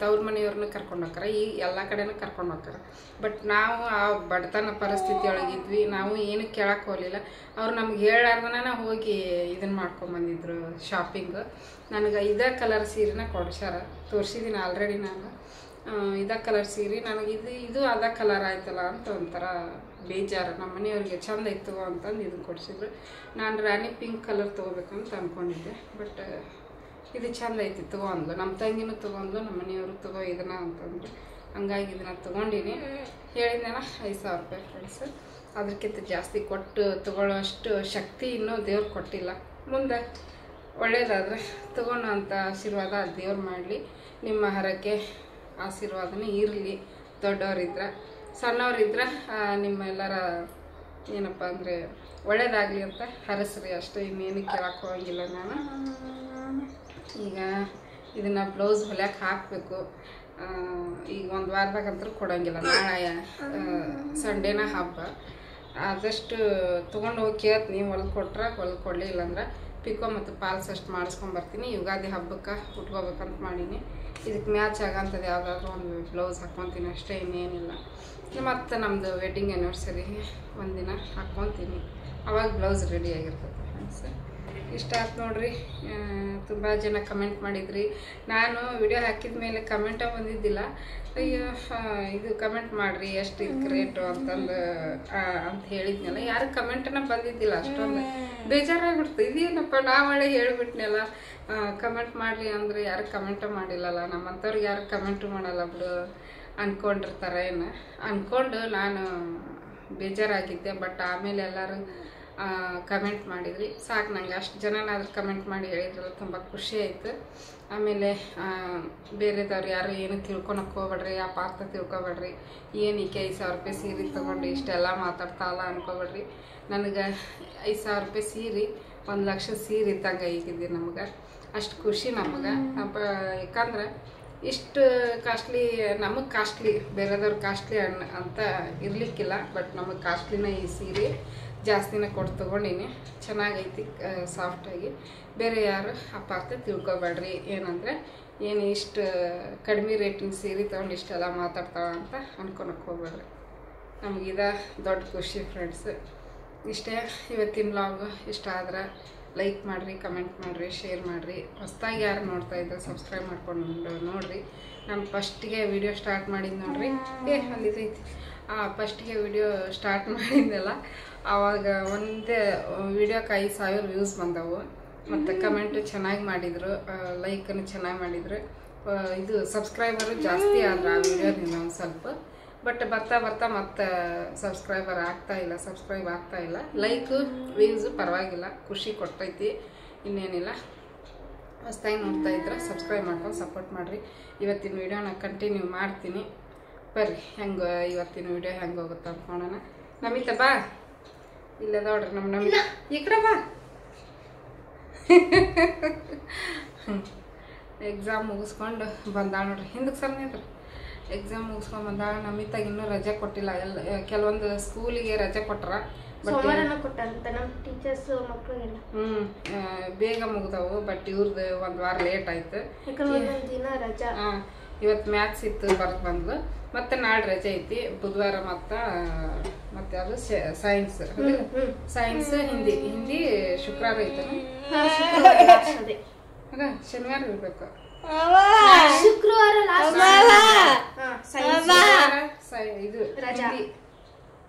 ತವ್ರ ಮನೆಯವ್ರನ್ನ ಕರ್ಕೊಂಡು ಹೋಗ್ತಾರೆ, ಈ ಎಲ್ಲ ಕಡೆನೂ ಕರ್ಕೊಂಡು ಹೋಗ್ತಾರೆ. ಬಟ್ ನಾವು ಆ ಬಡತನ ಪರಿಸ್ಥಿತಿಯೊಳಗಿದ್ವಿ, ನಾವು ಏನು ಕೇಳಕ್ಕೆ ಹೋಗಲಿಲ್ಲ. ಅವ್ರು ನಮ್ಗೆ ಹೇಳಾರ್ದನ ಹೋಗಿ ಇದನ್ನು ಮಾಡ್ಕೊಂಬಂದಿದ್ರು ಶಾಪಿಂಗು. ನನಗೆ ಇದೇ ಕಲರ್ ಸೀರೆನ ಕೊಡ್ಸ್ಯಾರ, ತೋರಿಸಿದ್ದೀನಿ ಆಲ್ರೆಡಿ ನಾನು. ಇದೇ ಕಲರ್ ಸೀರೆ ನನಗೆ ಇದು ಅದ ಕಲರ್ ಆಯ್ತಲ್ಲ ಅಂತ ಒಂಥರ ಬೇಜಾರು. ನಮ್ಮ ಮನೆಯವ್ರಿಗೆ ಚಂದ ಇತ್ತು ಅಂತಂದು ಇದನ್ನು ಕೊಡಿಸಿದ್ರು. ನಾನು ರಾಣಿ ಪಿಂಕ್ ಕಲರ್ ತೊಗೋಬೇಕಂತ ಅಂದ್ಕೊಂಡಿದ್ದೆ. ಬಟ್ ಇದು ಚಂದ ಐತಿ ತೊಗೊಂಡ್ಲು, ನಮ್ಮ ತಂಗಿನೂ ತೊಗೊಂಡ್ಲು, ನಮ್ಮ ಮನೆಯವರು ತೊಗೋ ಇದನ್ನ ಅಂತಂದ್ರು. ಹಂಗಾಗಿ ಇದನ್ನು ತೊಗೊಂಡಿನಿ. ಹೇಳಿದ್ನೇನ 5,000 ರೂಪಾಯಿ ಫ್ರೆಂಡ್ಸ್. ಅದಕ್ಕಿಂತ ಜಾಸ್ತಿ ಕೊಟ್ಟು ತೊಗೊಳ್ಳೋ ಅಷ್ಟು ಶಕ್ತಿ ಇನ್ನೂ ದೇವ್ರು ಕೊಟ್ಟಿಲ್ಲ. ಮುಂದೆ ಒಳ್ಳೇದಾದರೆ ತೊಗೊಳ್ಳೋ ಅಂಥ ಆಶೀರ್ವಾದ ದೇವ್ರು ಮಾಡಲಿ. ನಿಮ್ಮ ಹರಕೆ ಆಶೀರ್ವಾದನೇ ಇರಲಿ. ದೊಡ್ಡವರಿದ್ರೆ ಸಣ್ಣವರಿದ್ರೆ ನಿಮ್ಮೆಲ್ಲರ ಏನಪ್ಪ ಅಂದರೆ ಒಳ್ಳೇದಾಗಲಿ ಅಂತ ಹರಸ್ರಿ ಅಷ್ಟೇ, ಇನ್ನೇನು ಕೇಳಕ್ಕೆ ಹೋಗಿಲ್ಲ ನಾನು. ಈಗ ಇದನ್ನು ಬ್ಲೌಸ್ ಹೊಲ್ಯಾಕೆ ಹಾಕಬೇಕು. ಈಗ ಒಂದು ವಾರದಾಗಂತೂ ಕೊಡೋಂಗಿಲ್ಲ. ನಾಳೆ ಸಂಡೇನ ಹಬ್ಬ. ಆದಷ್ಟು ತೊಗೊಂಡು ಹೋಗಿ ಕೇಳ್ತೀನಿ, ಹೊಲ್ದು ಕೊಟ್ರೆ ಹೊಲ್ದು ಕೊಡಲಿ, ಇಲ್ಲಾಂದ್ರೆ ಪಿಕೋ ಮತ್ತು ಪಾಲ್ಸ್ ಅಷ್ಟು ಮಾಡಿಸ್ಕೊಂಬರ್ತೀನಿ. ಯುಗಾದಿ ಹಬ್ಬಕ್ಕೆ ಉಟ್ಕೋಬೇಕಂತ ಮಾಡೀನಿ. ಇದಕ್ಕೆ ಮ್ಯಾಚ್ ಆಗಂಥದ್ದು ಯಾವುದಾದ್ರೂ ಒಂದು ಬ್ಲೌಸ್ ಹಾಕ್ಕೊತೀನಿ ಅಷ್ಟೇ, ಇನ್ನೇನಿಲ್ಲ. ಮತ್ತು ನಮ್ಮದು ವೆಡ್ಡಿಂಗ್ ಆ್ಯನಿವರ್ಸರಿಗೆ ಒಂದಿನ ಹಾಕ್ಕೊತೀನಿ, ಅವಾಗ ಬ್ಲೌಸ್ ರೆಡಿ ಆಗಿರ್ತದೆ ಫ್ರೆಂಡ್ಸ್. ಇಷ್ಟ ಆಯ್ತು ನೋಡ್ರಿ. ತುಂಬ ಜನ ಕಮೆಂಟ್ ಮಾಡಿದ್ರಿ. ನಾನು ವಿಡಿಯೋ ಹಾಕಿದ ಮೇಲೆ ಕಮೆಂಟ ಬಂದಿದ್ದಿಲ್ಲ. ಅಯ್ಯೋ ಇದು ಕಮೆಂಟ್ ಮಾಡಿರಿ ಎಷ್ಟು ಇದಕ್ಕೆ ರೇಟು ಅಂತಂದು ಅಂತ ಹೇಳಿದ್ನಲ್ಲ, ಯಾರು ಕಮೆಂಟನ್ನ ಬಂದಿದ್ದಿಲ್ಲ. ಅಷ್ಟೊಂದು ಬೇಜಾರಾಗ್ಬಿಡ್ತು. ಇದೇನಪ್ಪ ನಾವಳೆ ಹೇಳಿಬಿಟ್ನಲ್ಲ, ಕಮೆಂಟ್ ಮಾಡಿರಿ ಅಂದರೆ ಯಾರು ಕಮೆಂಟ ಮಾಡಿಲ್ಲಲ್ಲ, ನಮ್ಮಂಥವ್ರಿಗೆ ಯಾರು ಕಮೆಂಟು ಮಾಡಲ್ಲ ಬಿಡು ಅಂದ್ಕೊಂಡಿರ್ತಾರೆ ಏನು ಅಂದ್ಕೊಂಡು ನಾನು ಬೇಜಾರಾಗಿದ್ದೆ. ಬಟ್ ಆಮೇಲೆ ಎಲ್ಲರೂ ಕಮೆಂಟ್ ಮಾಡಿದ್ರಿ, ಸಾಕು ನಂಗೆ. ಅಷ್ಟು ಜನನಾದ್ರೂ ಕಮೆಂಟ್ ಮಾಡಿ ಹೇಳಿದ್ರಲ್ಲ, ತುಂಬ ಖುಷಿ ಆಯಿತು. ಆಮೇಲೆ ಬೇರೆದವ್ರು ಯಾರು ಏನು ತಿಳ್ಕೊಳಕ್ಕೆ ಹೋಗ್ಬೇಡ್ರಿ, ಆ ಪಾತ್ರ ತಿಳ್ಕೊಬೇಡ್ರಿ. ಏನಕ್ಕೆ 5,000 ರೂಪಾಯಿ ಸೀರೆ ತೊಗೊಂಡು ಇಷ್ಟೆಲ್ಲ ಮಾತಾಡ್ತಾಲ್ಲ ಅನ್ಕೋಬೇಡ್ರಿ. ನನಗೆ 5,000 ರೂಪಾಯಿ ಸೀರೆ 1 ಲಕ್ಷ ಸೀರೆ ಇದ್ದಂಗೆ ಈಗಿದ್ದೆ ನಮ್ಗೆ. ಅಷ್ಟು ಖುಷಿ ನಮಗೆ. ಯಾಕಂದ್ರೆ ಇಷ್ಟು ಕಾಸ್ಟ್ಲಿ, ನಮಗೆ ಕಾಸ್ಟ್ಲಿ, ಬೇರೆದವ್ರು ಕಾಸ್ಟ್ಲಿ ಅಂತ ಇರಲಿಕ್ಕಿಲ್ಲ. ಬಟ್ ನಮಗೆ ಕಾಸ್ಟ್ಲಿನ ಈ ಸೀರೆ ಜಾಸ್ತಿನ ಕೊಟ್ಟು ತೊಗೊಂಡಿನಿ. ಚೆನ್ನಾಗೈತಿ, ಸಾಫ್ಟಾಗಿ. ಬೇರೆ ಯಾರು ಅಪಾರ್ಥ ತಿಳ್ಕೊಬೇಡ್ರಿ. ಏನಂದರೆ ಏನು ಇಷ್ಟು ಕಡಿಮೆ ರೇಟಿನ ಸೀರೆ ತೊಗೊಂಡು ಇಷ್ಟೆಲ್ಲ ಮಾತಾಡ್ತಾಳೆ ಅಂತ ಅನ್ಕೊಳಕ್ಕೆ ಹೋಗ್ಬೇಡ್ರಿ. ನಮಗಿದ ದೊಡ್ಡ ಖುಷಿ ಫ್ರೆಂಡ್ಸ್. ಇಷ್ಟೇ ಇವತ್ತಿನ ವ್ಲಾಗ್. ಇಷ್ಟ ಆದ್ರೆ ಲೈಕ್ ಮಾಡಿರಿ, ಕಮೆಂಟ್ ಮಾಡಿರಿ, ಶೇರ್ ಮಾಡಿರಿ. ಹೊಸದಾಗಿ ಯಾರು ನೋಡ್ತಾಯಿದ್ರೆ ಸಬ್ಸ್ಕ್ರೈಬ್ ಮಾಡ್ಕೊಂಡು ನೋಡಿರಿ. ನಾನು ಫಸ್ಟಿಗೆ ವಿಡಿಯೋ ಸ್ಟಾರ್ಟ್ ಮಾಡಿದ್ದು ನೋಡ್ರಿ, ಅಲ್ಲಿದೈತಿ. ಫಸ್ಟಿಗೆ ವಿಡಿಯೋ ಸ್ಟಾರ್ಟ್ ಮಾಡಿದ್ದೆಲ್ಲ, ಆವಾಗ ಒಂದೇ ವಿಡಿಯೋಕ್ಕೆ 5,000 ವ್ಯೂಸ್ ಬಂದವು. ಮತ್ತು ಕಮೆಂಟು ಚೆನ್ನಾಗಿ ಮಾಡಿದರು, ಲೈಕನ್ನು ಚೆನ್ನಾಗಿ ಮಾಡಿದರು. ಇದು ಸಬ್ಸ್ಕ್ರೈಬರು ಜಾಸ್ತಿ ಆದ್ರೆ ಆ ವಿಡಿಯೋದಿಂದ ಒಂದು ಸ್ವಲ್ಪ. ಬಟ್ ಬರ್ತಾ ಬರ್ತಾ ಮತ್ತೆ ಸಬ್ಸ್ಕ್ರೈಬ್ ಆಗ್ತಾಯಿಲ್ಲ. ಲೈಕು ವ್ಯೂಸು ಪರವಾಗಿಲ್ಲ, ಖುಷಿ ಕೊಡ್ತೈತಿ. ಇನ್ನೇನಿಲ್ಲ, ಹೊಸ್ದಾಗಿ ನೋಡ್ತಾ ಇದ್ರೆ ಸಬ್ಸ್ಕ್ರೈಬ್ ಮಾಡ್ಕೊಂಡು ಸಪೋರ್ಟ್ ಮಾಡಿರಿ. ಇವತ್ತಿನ ವಿಡಿಯೋನ ಕಂಟಿನ್ಯೂ ಮಾಡ್ತೀನಿ. ಬರ್ರಿ ಹೆಂಗೆ ಇವತ್ತಿನ ವಿಡಿಯೋ ಹೆಂಗೆ ಹೋಗುತ್ತೆ ಅಂತ ನೋಡೋಣ. ನಮಿತಾ ಬಾ, ಇಲ್ಲದ ನೋಡ್ರಿ ನಮ್ಮ ನಮಿತಾ, ಈ ಕಡೆ ಬಾ. ಎಕ್ಸಾಮ್ ಮುಗಿಸ್ಕೊಂಡು ಬಂದಾಳ ನೋಡ್ರಿ, ಹಿಂದಕ್ಕೆ ಸರ್ ನಿಂತ್ರಿ. ಎಕ್ಸಾಮ್ ಮುಗಿಸ್ಕೊಂಡು ಬಂದಾಗ ನಮಿತಾಗ ಇನ್ನೂ ರಜೆ ಕೊಟ್ಟಿಲ್ಲ. ಕೆಲವೊಂದು ಸ್ಕೂಲಿಗೆ ರಜೆ ಕೊಟ್ರ, ಬೇಗ ಮುಗ್ದವು. ಬಟ್ ಇವ್ರದ್ದು 1 ವಾರ ಲೇಟ್ ಆಯ್ತು. ಇವತ್ತು ಮ್ಯಾಥ್ಸ್ ಇತ್ತು, ಬರ್ದು ಬಂದ್ಲು. ಮತ್ತೆ ನಾಳೆ ರಜೆ ಐತಿ, ಬುಧವಾರ ಮತ್ತೆ ಅದು ಸೈನ್ಸ್ ಹಿಂದಿ ಶುಕ್ರವಾರ ಐತೆ. ಶನಿವಾರ ಇರ್ಬೇಕು, ಶುಕ್ರವಾರ ಇದು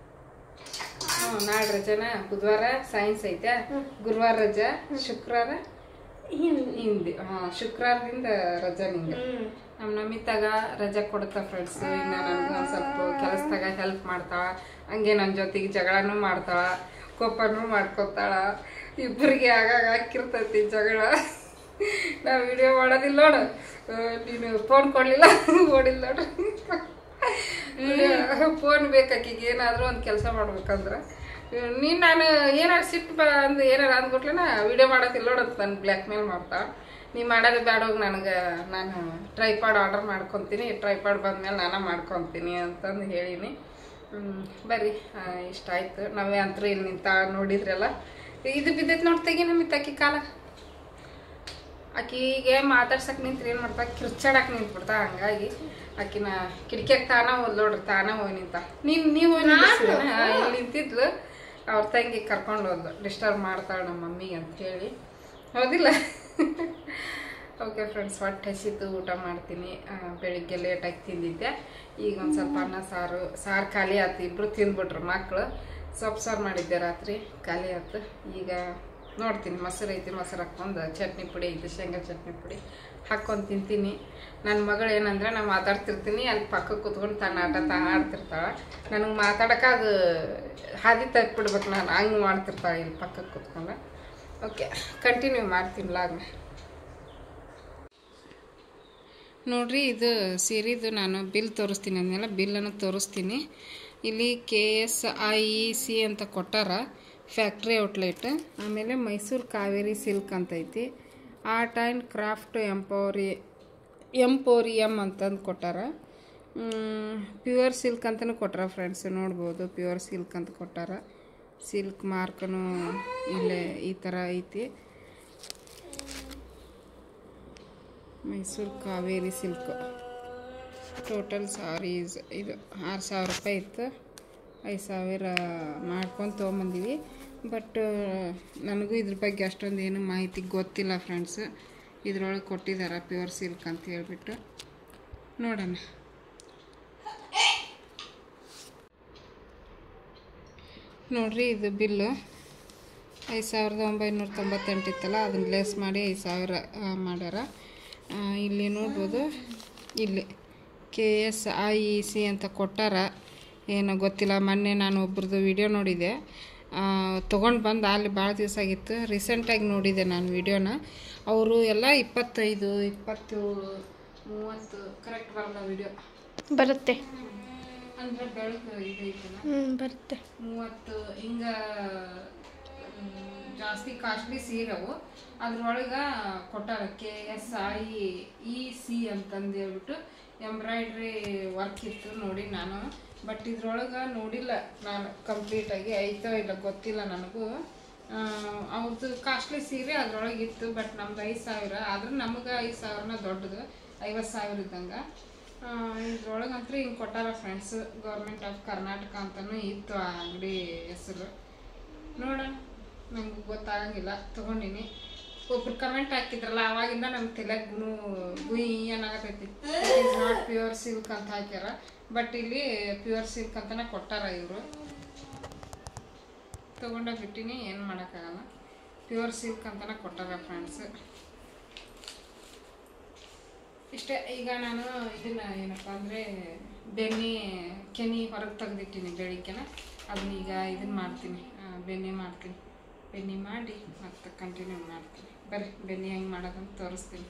ನಾಳೆ ರಜೆನ. ಬುಧವಾರ ಸೈನ್ಸ್ ಐತೆ, ಗುರುವಾರ ರಜಾ, ಶುಕ್ರವಾರ ಹಿಂದಿ. ಶುಕ್ರವಾರದಿಂದ ರಜಾ ನಿಂಗೆ. ನಮ್ಮ ನಮಿತಾಗ ರಜೆ ಕೊಡುತ್ತಾ ಫ್ರೆಂಡ್ಸ್. ಇನ್ನು ನನಗೆ ಒಂದು ಸ್ವಲ್ಪ ಕೆಲಸದಾಗ ಹೆಲ್ಪ್ ಮಾಡ್ತಾಳ, ಹಂಗೆ ನನ್ನ ಜೊತೆಗೆ ಜಗಳನೂ ಮಾಡ್ತಾಳ, ಕೋಪನೂ ಮಾಡ್ಕೊತಾಳ. ಇಬ್ಬರಿಗೆ ಆಗಾಗ ಹಾಕಿರ್ತೈತಿ ಜಗಳ. ನಾ ವಿಡಿಯೋ ಮಾಡೋದಿಲ್ಲ ನೋಡು, ನೀನು ಫೋನ್ ಕೊಡಲಿಲ್ಲ ಓಡಿಲ್ಲ ನೋಡ್ರಿ. ಫೋನ್ ಬೇಕಾಕಿಗೆ ಏನಾದರೂ ಒಂದು ಕೆಲಸ ಮಾಡ್ಬೇಕಂದ್ರೆ. ನಾನು ಏನಾರು ಸಿಟ್ಟು ಅಂದು ಏನಾರು ಅಂದ್ಬಿಟ್ಲೆನ ವಿಡಿಯೋ ಮಾಡೋದಿಲ್ಲ ನೋಡಂತ ನಾನು ಬ್ಲ್ಯಾಕ್ ಮೇಲ್ ಮಾಡ್ತಾಳೆ. ನೀ ಮಾಡೋದು ಬೇಡ ಹೋಗಿ, ನಾನು ಟ್ರೈಪಾಡ್ ಆರ್ಡರ್ ಮಾಡ್ಕೊತೀನಿ, ಟ್ರೈಪಾಡ್ ಬಂದಮೇಲೆ ನಾನು ಮಾಡ್ಕೊತೀನಿ ಅಂತಂದು ಹೇಳೀನಿ. ಬರ್ರಿ, ಇಷ್ಟ ಆಯ್ತು. ನಾವೇ ಅಂತರೂ ಇಲ್ಲಿ ನಿಂತ ನೋಡಿದ್ರಲ್ಲ, ಇದು ಬಿದ್ದೈತೆ ನೋಡಿ, ತೆಗಿ ನಮಿತಾಕಿ ಕಾಲ. ಆಕಿಗೆ ಮಾತಾಡ್ಸಕ್ಕೆ ನಿಂತ್ರಿ ಏನು ಮಾಡ್ತಾ, ಕಿರ್ಚಾಡಕ್ಕೆ ನಿಂತ್ಬಿಡ್ತಾ. ಹಂಗಾಗಿ ಆಕಿನ ಕಿಟಕಿಯಾಗ ತಾನ ಹೋದ್ ನೋಡ್ರಿ, ತಾನ ಹೋಗಿ ನಿಂತ. ನೀವು ಇಲ್ಲಿ ನಿಂತಿದ್ಲು, ಅವ್ರ ತಂಗಿ ಕರ್ಕೊಂಡು ಹೋದ್ಲು. ಡಿಸ್ಟರ್ಬ್ ಮಾಡ್ತಾಳೆ ನಮ್ಮ ಮಮ್ಮಿಗೆ ಅಂತ ಹೇಳಿ, ಹೌದಿಲ್ಲ? ಓಕೆ ಫ್ರೆಂಡ್ಸ್, ಹೊಟ್ಟೆ ಹಸಿತು, ಊಟ ಮಾಡ್ತೀನಿ. ಬೆಳಿಗ್ಗೆ ಲೇಟಾಗಿ ತಿಂದಿದ್ದೆ. ಈಗ ಒಂದು ಸ್ವಲ್ಪ ಅನ್ನ ಸಾರು ಖಾಲಿ ಆಯ್ತು. ಇಬ್ಬರು ತಿಂದ್ಬಿಟ್ರು ಮಕ್ಕಳು. ಸೊಪ್ಪು ಸಾರು ಮಾಡಿದ್ದೆ ರಾತ್ರಿ, ಖಾಲಿ ಆಯ್ತು. ಈಗ ನೋಡ್ತೀನಿ, ಮೊಸರು ಐತಿ, ಮೊಸರು ಹಾಕ್ಕೊಂಡು ಚಟ್ನಿ ಪುಡಿ ಐತಿ, ಶೇಂಗಾ ಚಟ್ನಿ ಪುಡಿ ಹಾಕ್ಕೊಂಡು ತಿಂತೀನಿ. ನನ್ನ ಮಗಳು ಏನಂದ್ರೆ, ನಾನು ಮಾತಾಡ್ತಿರ್ತೀನಿ, ಅಲ್ಲಿ ಪಕ್ಕಕ್ಕೆ ಕೂತ್ಕೊಂಡು ತನ್ನ ಆಟ ಆಡ್ತಿರ್ತಾಳೆ. ನನಗೆ ಮಾತಾಡೋಕೆ ಅದು ಹಾದಿ ತಪ್ಪಿಬಿಡ್ಬೇಕು, ನಾನು ಹಂಗೆ ಮಾಡ್ತಿರ್ತಾಳೆ ಇಲ್ಲಿ ಪಕ್ಕಕ್ಕೆ ಕೂತ್ಕೊಂಡು. ಓಕೆ, ಕಂಟಿನ್ಯೂ ಮಾಡ್ತೀನಿ ವ್ಲಾಗ್ನ. ನೋಡ್ರಿ, ಇದು ಸೀರೆದು ನಾನು ಬಿಲ್ ತೋರಿಸ್ತೀನಿ ಅಂದೆಲ್ಲ, ಬಿಲ್ಲನ್ನು ತೋರಿಸ್ತೀನಿ. ಇಲ್ಲಿ KSIEC ಅಂತ ಕೊಟ್ಟಾರ, ಫ್ಯಾಕ್ಟ್ರಿ ಔಟ್ಲೆಟ್. ಆಮೇಲೆ ಮೈಸೂರು ಕಾವೇರಿ ಸಿಲ್ಕ್ ಅಂತ ಐತಿ. ಆರ್ಟ್ ಆ್ಯಂಡ್ ಕ್ರಾಫ್ಟ್ ಎಂಪೋರಿಯಮ್ ಅಂತಂದು ಕೊಟ್ಟಾರ. ಪ್ಯೂರ್ ಸಿಲ್ಕ್ ಅಂತಲೂ ಕೊಟ್ಟಾರ ಫ್ರೆಂಡ್ಸ್, ನೋಡ್ಬೋದು. ಪ್ಯೂರ್ ಸಿಲ್ಕ್ ಅಂತ ಕೊಟ್ಟಾರ. ಸಿಲ್ಕ್ ಮಾರ್ಕನು ಇಲ್ಲೇ ಈ ಥರ ಐತಿ. ಮೈಸೂರು ಕಾವೇರಿ ಸಿಲ್ಕ್. ಟೋಟಲ್ ಸಾರೀಸ್ ಇದು 6,000 ರೂಪಾಯಿ ಇತ್ತು. 5,000 ಮಾಡ್ಕೊಂಡು ತೊಗೊಂಬಂದೀವಿ. ಬಟ್ ನನಗೂ ಇದ್ರ ಬಗ್ಗೆ ಅಷ್ಟೊಂದು ಏನು ಮಾಹಿತಿ ಗೊತ್ತಿಲ್ಲ ಫ್ರೆಂಡ್ಸ್. ಇದ್ರೊಳಗೆ ಕೊಟ್ಟಿದ್ದಾರೆ ಪ್ಯೂರ್ ಸಿಲ್ಕ್ ಅಂತ ಹೇಳ್ಬಿಟ್ಟು. ನೋಡೋಣ. ನೋಡ್ರಿ, ಇದು ಬಿಲ್ಲು 5,998 ಇತ್ತಲ್ಲ, ಅದನ್ನ ಲೆಸ್ ಮಾಡಿ 5,000 ಮಾಡ್ಯಾರ. ಇಲ್ಲಿ ನೋಡ್ಬೋದು, ಇಲ್ಲಿ KSIEC ಅಂತ ಕೊಟ್ಟಾರ. ಏನೋ ಗೊತ್ತಿಲ್ಲ. ಮೊನ್ನೆ ನಾನು ಒಬ್ರದ್ದು ವಿಡಿಯೋ ನೋಡಿದೆ, ತೊಗೊಂಡು ಬಂದು ಅಲ್ಲಿ ಭಾಳ ದಿವಸ ಆಗಿತ್ತು. ರೀಸೆಂಟಾಗಿ ನೋಡಿದೆ ನಾನು ವಿಡಿಯೋನ. ಅವರು ಎಲ್ಲ 25, 20, 30 ಕರೆಕ್ಟ್ ಬರಲ್ಲ ವಿಡಿಯೋ ಬರುತ್ತೆ ಅಂದರೆ ಬೆಳಕು ಇದೈತಲ್ಲ, ಬರುತ್ತೆ 30 ಹಿಂಗೆ ಜಾಸ್ತಿ ಕಾಸ್ಟ್ಲಿ ಸೀರೆವು. ಅದ್ರೊಳಗೆ ಕೊಟ್ಟಾರ KSIEC ಅಂತಂದು ಹೇಳ್ಬಿಟ್ಟು ಎಂಬ್ರಾಯ್ಡ್ರಿ ವರ್ಕ್ ಇತ್ತು ನೋಡಿ ನಾನು. ಬಟ್ ಇದ್ರೊಳಗೆ ನೋಡಿಲ್ಲ ನಾನು ಕಂಪ್ಲೀಟಾಗಿ, ಐತೋ ಇಲ್ಲ ಗೊತ್ತಿಲ್ಲ ನನಗೂ. ಅವ್ರದ್ದು ಕಾಸ್ಟ್ಲಿ ಸೀರೆ ಅದ್ರೊಳಗೆ ಇತ್ತು. ಬಟ್ ನಮ್ದು 5,000, ಆದ್ರೆ ನಮಗೆ 5,000ನ ದೊಡ್ಡದು, 50,000 ಇದ್ದಂಗೆ. ಇದ್ರೊಳಗಂತೂ ಹಿಂಗೆ ಕೊಟ್ಟಾರ ಫ್ರೆಂಡ್ಸ್. ಗೌರ್ಮೆಂಟ್ ಆಫ್ ಕರ್ನಾಟಕ ಅಂತಲೂ ಇತ್ತು ಆ ಅಂಗಡಿ ಹೆಸರು. ನೋಡೋಣ, ನಂಗೆ ಗೊತ್ತಾಗಂಗಿಲ್ಲ. ತೊಗೊಂಡಿನಿ. ಒಬ್ರು ಕಮೆಂಟ್ ಹಾಕಿದ್ರಲ್ಲ, ಆವಾಗಿಂದ ನಮ್ಮ ತಲೆಗೆ ಗುಯಿ ಏನಾಗತೈತಿ. It is not pure silk ಅಂತ ಹಾಕ್ಯಾರ. ಬಟ್ ಇಲ್ಲಿ ಪ್ಯೂರ್ ಸಿಲ್ಕ್ ಅಂತಲೇ ಕೊಟ್ಟಾರ ಇವರು. ತೊಗೊಂಡೋಗಿ ಬಿಟ್ಟಿನಿ, ಏನು ಮಾಡೋಕ್ಕಾಗಲ್ಲ. ಪ್ಯೂರ್ ಸಿಲ್ಕ್ ಅಂತಲೇ ಕೊಟ್ಟಾರ ಫ್ರೆಂಡ್ಸ್. ಇಷ್ಟೇ. ಈಗ ನಾನು ಇದನ್ನು ಏನಪ್ಪ ಅಂದರೆ ಕೆನಿ ಹೊರಗೆ ತೆಗೆದಿಟ್ಟಿನಿ ಬೆಳಿಗ್ಗೆನ. ಅದನ್ನ ಈಗ ಇದನ್ನು ಮಾಡ್ತೀನಿ, ಬೆಣ್ಣೆ ಮಾಡಿ ಮತ್ತೆ ಕಂಟಿನ್ಯೂ ಮಾಡ್ತೀನಿ. ಬರ್ರಿ, ಬೆಣ್ಣೆ ಹೆಂಗೆ ಮಾಡೋದಂತ ತೋರಿಸ್ತೀನಿ.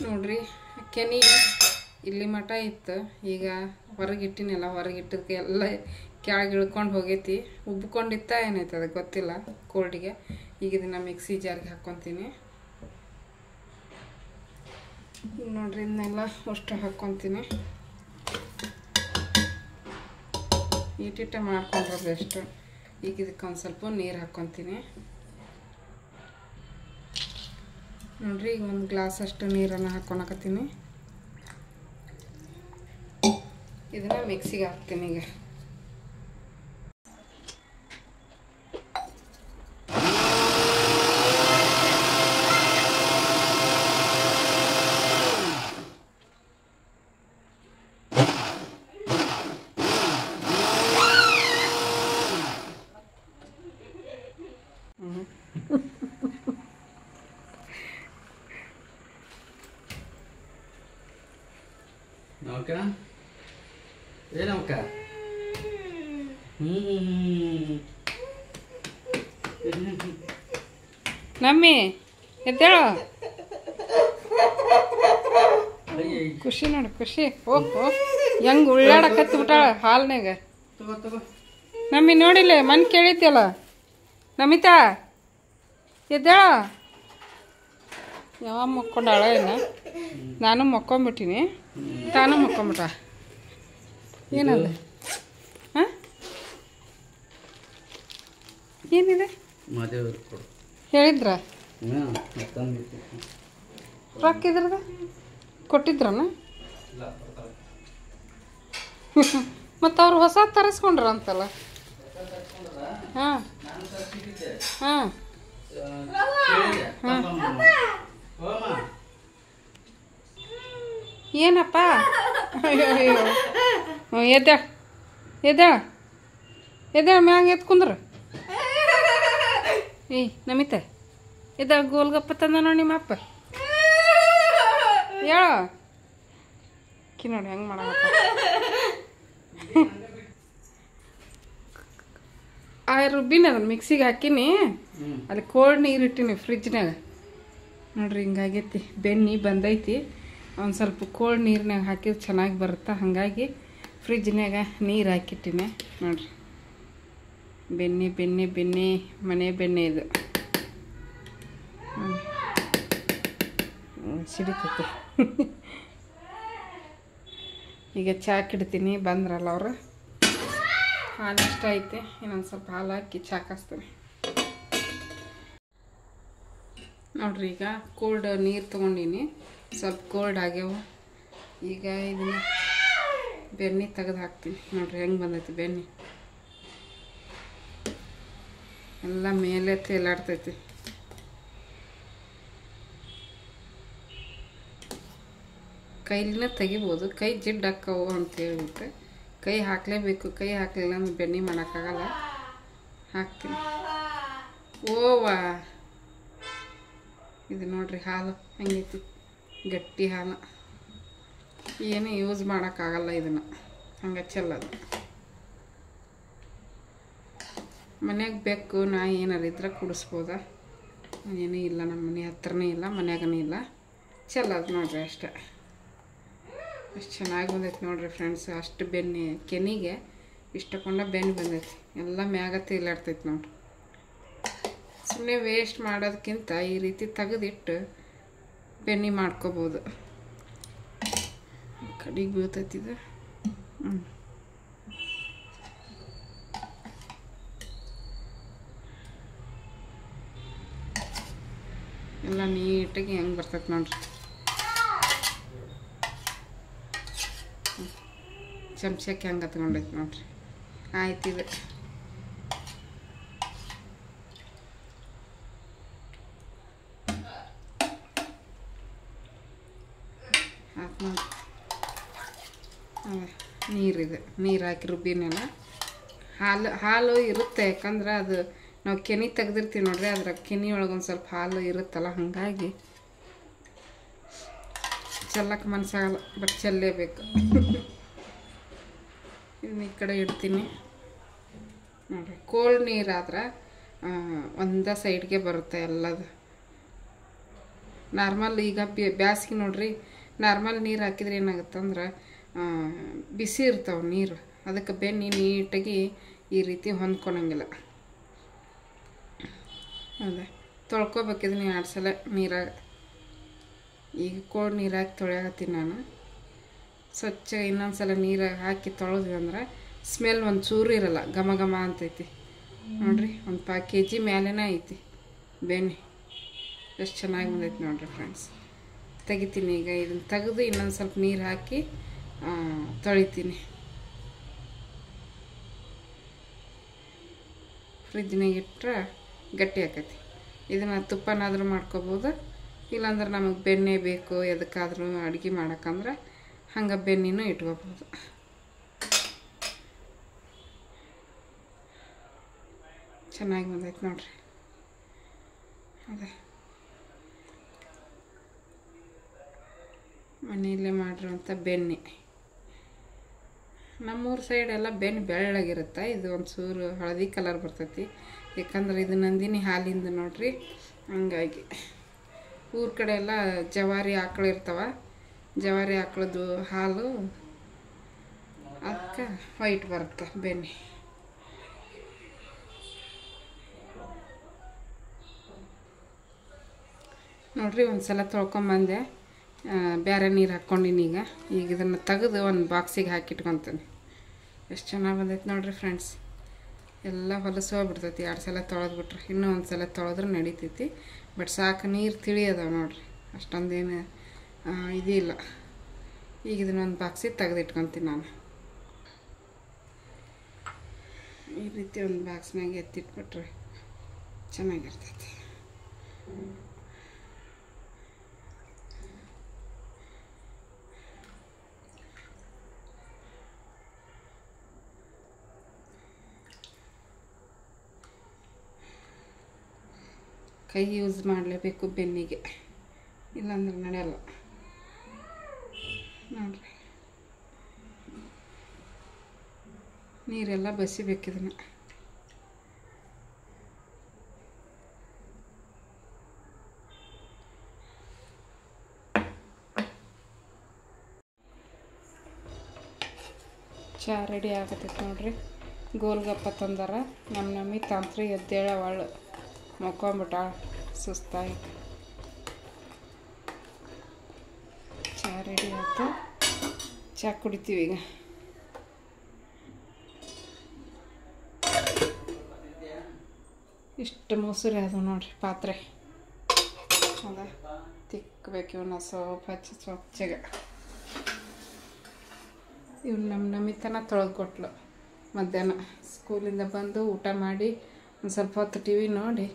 ನೋಡ್ರಿ, ಕೆನಿ ಇಲ್ಲಿ ಮಠ ಇತ್ತು. ಈಗ ಹೊರಗಿಟ್ಟಿನಲ್ಲ, ಹೊರಗಿಟ್ಟದಕ್ಕೆ ಎಲ್ಲ ಕೆಳಗೆ ಇಳ್ಕೊಂಡು ಹೋಗೈತಿ. ಉಬ್ಕೊಂಡಿತ್ತ ಏನೈತೆ ಅದು ಗೊತ್ತಿಲ್ಲ ಕೋಲ್ಡಿಗೆ. ಈಗ ಇದನ್ನು ಮಿಕ್ಸಿ ಜಾರ್ಗೆ ಹಾಕ್ಕೊತೀನಿ. ನೋಡ್ರಿ, ಇದನ್ನೆಲ್ಲ ಅಷ್ಟು ಹಾಕ್ಕೊತೀನಿ. ಈಟಿಟ್ಟ ಮಾಡ್ಕೊಂಡ್ರೆ ಬೆಸ್ಟು. ಈಗ ಇದಕ್ಕೆ ಒಂದು ಸ್ವಲ್ಪ ನೀರು ಹಾಕ್ಕೊತೀನಿ. ನೋಡ್ರಿ, ಈಗ ಒಂದು ಗ್ಲಾಸ್ ಅಷ್ಟು ನೀರನ್ನು ಹಾಕ್ಕೊಳಕತ್ತೀನಿ. ಇದನ್ನ ಮಿಕ್ಸಿಗೆ ಹಾಕ್ತೀನಿ ಈಗ. ನೌಕ ಏನೌಕ ನಮ್ಮಿ ಎದ್ದೇಳು. ಖುಷಿ ನೋಡು, ಖುಷಿ. ಓಹೋ, ಹೆಂಗ್ ಉಳ್ಳಾಡಕತ್ತಿ ಬಿಟ್ಟಾಳ ಹಾಲ್ನಾಗ. ನಮ್ಮಿ ನೋಡಿಲ್ಲ, ಮನ್ ಕೇಳಿದ್ಯಲ್ಲ. ನಮಿತಾ ಎದ್ದೇಳ. ಯಾವ ಮಕ್ಕೊಂಡಾಳ ಏನ? ನಾನು ಮಕ್ಕೊಂಬಿಟ್ಟಿನಿ, ತಾನು ಮಕ್ಕೊಂಬಿಟ್ಟ. ಏನದ? ಹಾಂ, ಏನಿದೆ ಹೇಳಿದ್ರ? ರೊಕ್ಕ ಇದ್ರದ ಕೊಟ್ಟಿದ್ರನ? ಮತ್ತು ಅವ್ರು ಹೊಸ ತರಿಸ್ಕೊಂಡ್ರ ಅಂತಲ್ಲ. ಹಾಂ ಹಾಂ ಏನಪ್ಪ? ಅಯ್ಯೋ ಅಯ್ಯೋ, ಎದ್ದೇಳ ಮ್ಯಾಂಗ ಎತ್ಕೊಂಡ್ರ. ಏಯ್ ನಮಿತ, ಗೋಲ್ಗಪ್ಪ ತಂದ ನೋಡಿ ನಿಮ್ಮಪ್ಪ. ಹೇಳ ಕಿ ನೋಡಿ ಹೆಂಗೆ ಮಾಡಪ್ಪ. ಆ ರುಬ್ಬಿನ ಅದನ್ನ ಮಿಕ್ಸಿಗೆ ಹಾಕಿನಿ. ಅಲ್ಲಿ ಕೋಲ್ಡ್ ನೀರು ಇಟ್ಟಿನಿ ಫ್ರಿಜ್ನಾಗ. ನೋಡ್ರಿ, ಹಿಂಗಾಗೈತಿ. ಬೆಣ್ಣೆ ಬಂದೈತಿ. ಒಂದು ಸ್ವಲ್ಪ ಕೋಲ್ಡ್ ನೀರಿನಾಗ ಹಾಕಿದ್ರೆ ಚೆನ್ನಾಗಿ ಬರುತ್ತೆ. ಹಾಗಾಗಿ ಫ್ರಿಜ್ನಾಗ ನೀರು ಹಾಕಿಟ್ಟಿನಿ. ನೋಡ್ರಿ, ಬೆಣ್ಣೆ ಮನೆ ಬೆಣ್ಣೆ ಇದು. ಸಿಡಿತೈತಿ. ಈಗ ಚಾಕ್ ಇಡ್ತೀನಿ, ಬಂದ್ರಲ್ಲ ಅವರು. ಹಾಲು ಇಷ್ಟ ಐತೆ, ಇನ್ನೊಂದು ಸ್ವಲ್ಪ ಹಾಲು ಹಾಕಿ ಚಾ ಕಾಸ್ತೀನಿ ನೋಡ್ರಿ. ಈಗ ಕೋಲ್ಡ್ ನೀರು ತೊಗೊಂಡಿನಿ, ಸ್ವಲ್ಪ ಕೋಲ್ಡ್ ಆಗ್ಯಾವ. ಈಗ ಇದನ್ನ ಬೆಣ್ಣೆ ತೆಗೆದು ಹಾಕ್ತೀನಿ ನೋಡ್ರಿ. ಹೆಂಗೆ ಬಂದೈತಿ ಬೆಣ್ಣೆ, ಎಲ್ಲ ಮೇಲೆ ತೇಲಾಡ್ತೈತಿ. ಕೈಲಿನ ತೆಗಿಬೋದು, ಕೈ ಜಿಡ್ಡು ಹಾಕವು ಅಂತ ಹೇಳ್ಬಿಟ್ಟು ಕೈ ಹಾಕಲೇಬೇಕು. ಕೈ ಹಾಕಲಿಲ್ಲ ಅಂದ್ರೆ ಬೆಣ್ಣೆ ಮಾಡೋಕ್ಕಾಗಲ್ಲ. ಹಾಕ್ತೀನಿ. ಓವಾ, ಇದು ನೋಡ್ರಿ ಹಾಲು ಹೆಂಗೈತಿ, ಗಟ್ಟಿ ಹಾಲು. ಏನು ಯೂಸ್ ಮಾಡೋಕ್ಕಾಗಲ್ಲ ಇದನ್ನು, ಹಂಗೆ ಚೆಲ್ಲೋದು. ಮನ್ಯಾಗ ಬೇಕು ನಾಯಿ ಏನಾರು ಇದ್ರೆ ಕುಡಿಸ್ಬೋದ, ಏನೂ ಇಲ್ಲ. ನಮ್ಮ ಮನೆ ಹತ್ರನೇ ಇಲ್ಲ, ಮನ್ಯಾಗನೇ ಇಲ್ಲ. ಚೆಲ್ಲೋದು ನೋಡ್ರಿ ಅಷ್ಟೇ. ಎಷ್ಟು ಚೆನ್ನಾಗಿ ಬಂದೈತಿ ನೋಡ್ರಿ ಫ್ರೆಂಡ್ಸ್. ಅಷ್ಟು ಬೆಣ್ಣೆ ಕೆನಿಗೆ ಇಷ್ಟಕೊಂಡ ಬೆಣ್ಣೆ ಬಂದೈತಿ. ಎಲ್ಲ ಮ್ಯಾಗ ತೇಲಾಡ್ತೈತಿ ನೋಡ್ರಿ. ಸುಮ್ಮನೆ ವೇಸ್ಟ್ ಮಾಡೋದಕ್ಕಿಂತ ಈ ರೀತಿ ತೆಗೆದಿಟ್ಟು ಬೆಣ್ಣೆ ಮಾಡ್ಕೋಬೋದು. ಕಡಿಗೆ ಬೀಳ್ತೈತಿ ಇದು. ಎಲ್ಲ ನೀಟಾಗಿ ಹೆಂಗೆ ಬರ್ತೈತೆ ನೋಡ್ರಿ. ಚಮಚಕ್ಕೆ ಹೆಂಗೆ ಹತ್ಕೊಂಡೈತೆ ನೋಡ್ರಿ. ಆಯ್ತು, ಇದು ಆಯ್ತು ನೋಡಿ. ನೀರಿದೆ, ನೀರು ಹಾಕಿ ರುಬ್ಬಿನೆಲ್ಲ. ಹಾಲು ಇರುತ್ತೆ, ಯಾಕಂದ್ರೆ ಅದು ನಾವು ಕೆನೆ ತೆಗ್ದಿರ್ತೀವಿ ನೋಡ್ರಿ, ಅದ್ರ ಕೆನೆ ಒಳಗೆ ಒಂದು ಸ್ವಲ್ಪ ಹಾಲು ಇರುತ್ತಲ್ಲ, ಹಾಗಾಗಿ ಚೆಲ್ಲಕ್ಕೆ ಮನಸ್ಸಾಗಲ್ಲ, ಬಟ್ ಚೆಲ್ಲೇಬೇಕು. ಇದನ್ನ ಈ ಕಡೆ ಇಡ್ತೀನಿ ನೋಡಿರಿ. ಕೋಲ್ಡ್ ನೀರಾದ್ರೆ ಒಂದೇ ಸೈಡ್ಗೆ ಬರುತ್ತೆ ಎಲ್ಲದು. ನಾರ್ಮಲ್ ಈಗ ಬ್ಯಾಸಿಗೆ ನೋಡ್ರಿ, ನಾರ್ಮಲ್ ನೀರು ಹಾಕಿದ್ರೆ ಏನಾಗುತ್ತೆ ಅಂದ್ರೆ ಬಿಸಿ ಇರ್ತಾವೆ ನೀರು, ಅದಕ್ಕೆ ಬೆಣ್ಣೆ ನೀಟಾಗಿ ಈ ರೀತಿ ಹೊಂದ್ಕೊಳಂಗಿಲ್ಲ. ಅದೇ ತೊಳ್ಕೊಬೇಕಿದ್ರೆ 2 ಸಲ ನೀರಾಗ. ಈಗ ಕೋಲ್ಡ್ ನೀರು ಹಾಕಿ ತೊಳೆಯಕತ್ತೀನಿ ನಾನು. ಸ್ವಚ್ಛ ಇನ್ನೊಂದು ಸಲ ನೀರಾಗ ಹಾಕಿ ತೊಳೆದ್ವಿ ಅಂದ್ರೆ ಸ್ಮೆಲ್ ಒಂದು ಚೂರು ಇರಲ್ಲ, ಘಮ ಘಮ ಅಂತೈತಿ ನೋಡ್ರಿ. ಒಂದು 5 kg ಮೇಲೇನೇ ಐತಿ ಬೆಣ್ಣೆ. ಎಷ್ಟು ಚೆನ್ನಾಗಿ ಬಂದೈತಿ ನೋಡ್ರಿ ಫ್ರೆಂಡ್ಸ್. ತೆಗಿತೀನಿ ಈಗ. ಇದನ್ನು ತೆಗೆದು ಇನ್ನೊಂದು ಸ್ವಲ್ಪ ನೀರು ಹಾಕಿ ತೊಳಿತೀನಿ. ಫ್ರಿಜ್ನಾಗ ಇಟ್ಟರೆ ಗಟ್ಟಿ ಆಕೈತಿ. ಇದನ್ನು ತುಪ್ಪನಾದ್ರೂ ಮಾಡ್ಕೋಬೋದು, ಇಲ್ಲಾಂದ್ರೆ ನಮಗೆ ಬೆಣ್ಣೆ ಬೇಕು ಎದಕ್ಕಾದ್ರೂ ಅಡುಗೆ ಮಾಡೋಕ್ಕಂದ್ರೆ ಹಂಗೆ ಬೆಣ್ಣೆನೂ ಇಟ್ಕೋಬೋದು. ಚೆನ್ನಾಗಿ ಬಂದೈತೆ ನೋಡ್ರಿ. ಅದೇ ಮನೆಯಲ್ಲೇ ಮಾಡಿರೋಂಥ ಬೆಣ್ಣೆ. ನಮ್ಮೂರ ಸೈಡೆಲ್ಲ ಬೆಣ್ಣೆ ಬೆಳ್ಳಗಿರುತ್ತೆ, ಇದು ಒಂದು ಚೂರು ಹಳದಿ ಕಲರ್ ಬರ್ತೈತಿ. ಯಾಕಂದ್ರೆ ಇದು ನಂದಿನಿ ಹಾಲಿಂದ ನೋಡ್ರಿ, ಹಂಗಾಗಿ. ಊರ ಕಡೆ ಎಲ್ಲ ಜವಾರಿ ಆಕಳು ಇರ್ತಾವ, ಜವಾರಿ ಆಕಳದ್ದು ಹಾಲು, ಅದಕ್ಕೆ ವೈಟ್ ಬರುತ್ತೆ ಬೆಣ್ಣೆ. ನೋಡ್ರಿ, ಒಂದು ಸಲ ತೊಳ್ಕೊಂಬಂದೆ, ಬೇರೆ ನೀರು ಹಾಕ್ಕೊಂಡಿನಿ. ಈಗ ಇದನ್ನು ತೆಗೆದು ಒಂದು ಬಾಕ್ಸಿಗೆ ಹಾಕಿಟ್ಕೊತೀನಿ. ಎಷ್ಟು ಚೆನ್ನಾಗಿ ಬಂದೈತೆ ನೋಡ್ರಿ ಫ್ರೆಂಡ್ಸ್. ಎಲ್ಲ ಹೊಲಸು ಹೋಗ್ಬಿಡ್ತೈತಿ 2 ಸಲ ತೊಳೆದ್ಬಿಟ್ರೆ. ಇನ್ನೂ ಒಂದು ಸಲ ತೊಳೆದ್ರೆ ನಡಿತೈತಿ, ಬಟ್ ಸಾಕು ನೀರು ತಿಳಿಯದವ ನೋಡ್ರಿ, ಅಷ್ಟೊಂದೇನು ಇದಿಲ್ಲ. ಈಗ ಇದನ್ನೊಂದು ಬಾಕ್ಸಿಗೆ ತೆಗೆದಿಟ್ಕೊತೀನಿ ನಾನು. ಈ ರೀತಿ ಒಂದು ಬಾಕ್ಸ್ನಾಗ ಎತ್ತಿಟ್ಬಿಟ್ರೆ ಚೆನ್ನಾಗಿರ್ತೈತಿ. ಕೈ ಯೂಸ್ ಮಾಡಲೇಬೇಕು ಬೆನ್ನಿಗೆ, ಇಲ್ಲಾಂದ್ರೆ ನಡೆಯಲ್ಲ ನೋಡ್ರಿ. ನೀರೆಲ್ಲ ಬಸಿಬೇಕು ಇದನ್ನು. ಚಹಾ ರೆಡಿ ಆಗತ್ತೈತೆ ನೋಡ್ರಿ. ಗೋಲ್ಗಪ್ಪ ತಂದಾರ. ನಮ್ಮ ನಮ್ಮಿ ತಾಂತ್ರಿ ಎದ್ದೇಳ ಅವಳು ಮಕ್ಕೊಂಬಿಟ್ಟ ಸುಸ್ತಾಗಿ. ರೆಡಿ ಆಯ್ತು. ಚಹಾ ಕುಡಿತೀವಿ ಈಗ. ಇಷ್ಟು ಮೊಸರು ಅದು ನೋಡ್ರಿ ಪಾತ್ರೆ ಅದ ತಿಕ್ಕಬೇಕು. ಇವನ್ನ ಸ್ವಲ್ಪ ಹಚ್ಚಿ ಸ್ವಚ್ಛಗೆ ಇವ್ನು ನಮ್ಮ ನಮಿತನ ತೊಳೆದು ಕೊಟ್ಲು. ಮಧ್ಯಾಹ್ನ ಸ್ಕೂಲಿಂದ ಬಂದು ಊಟ ಮಾಡಿ ಒಂದು ಸ್ವಲ್ಪ ಹೊತ್ತು ಟಿ ವಿ ನೋಡಿ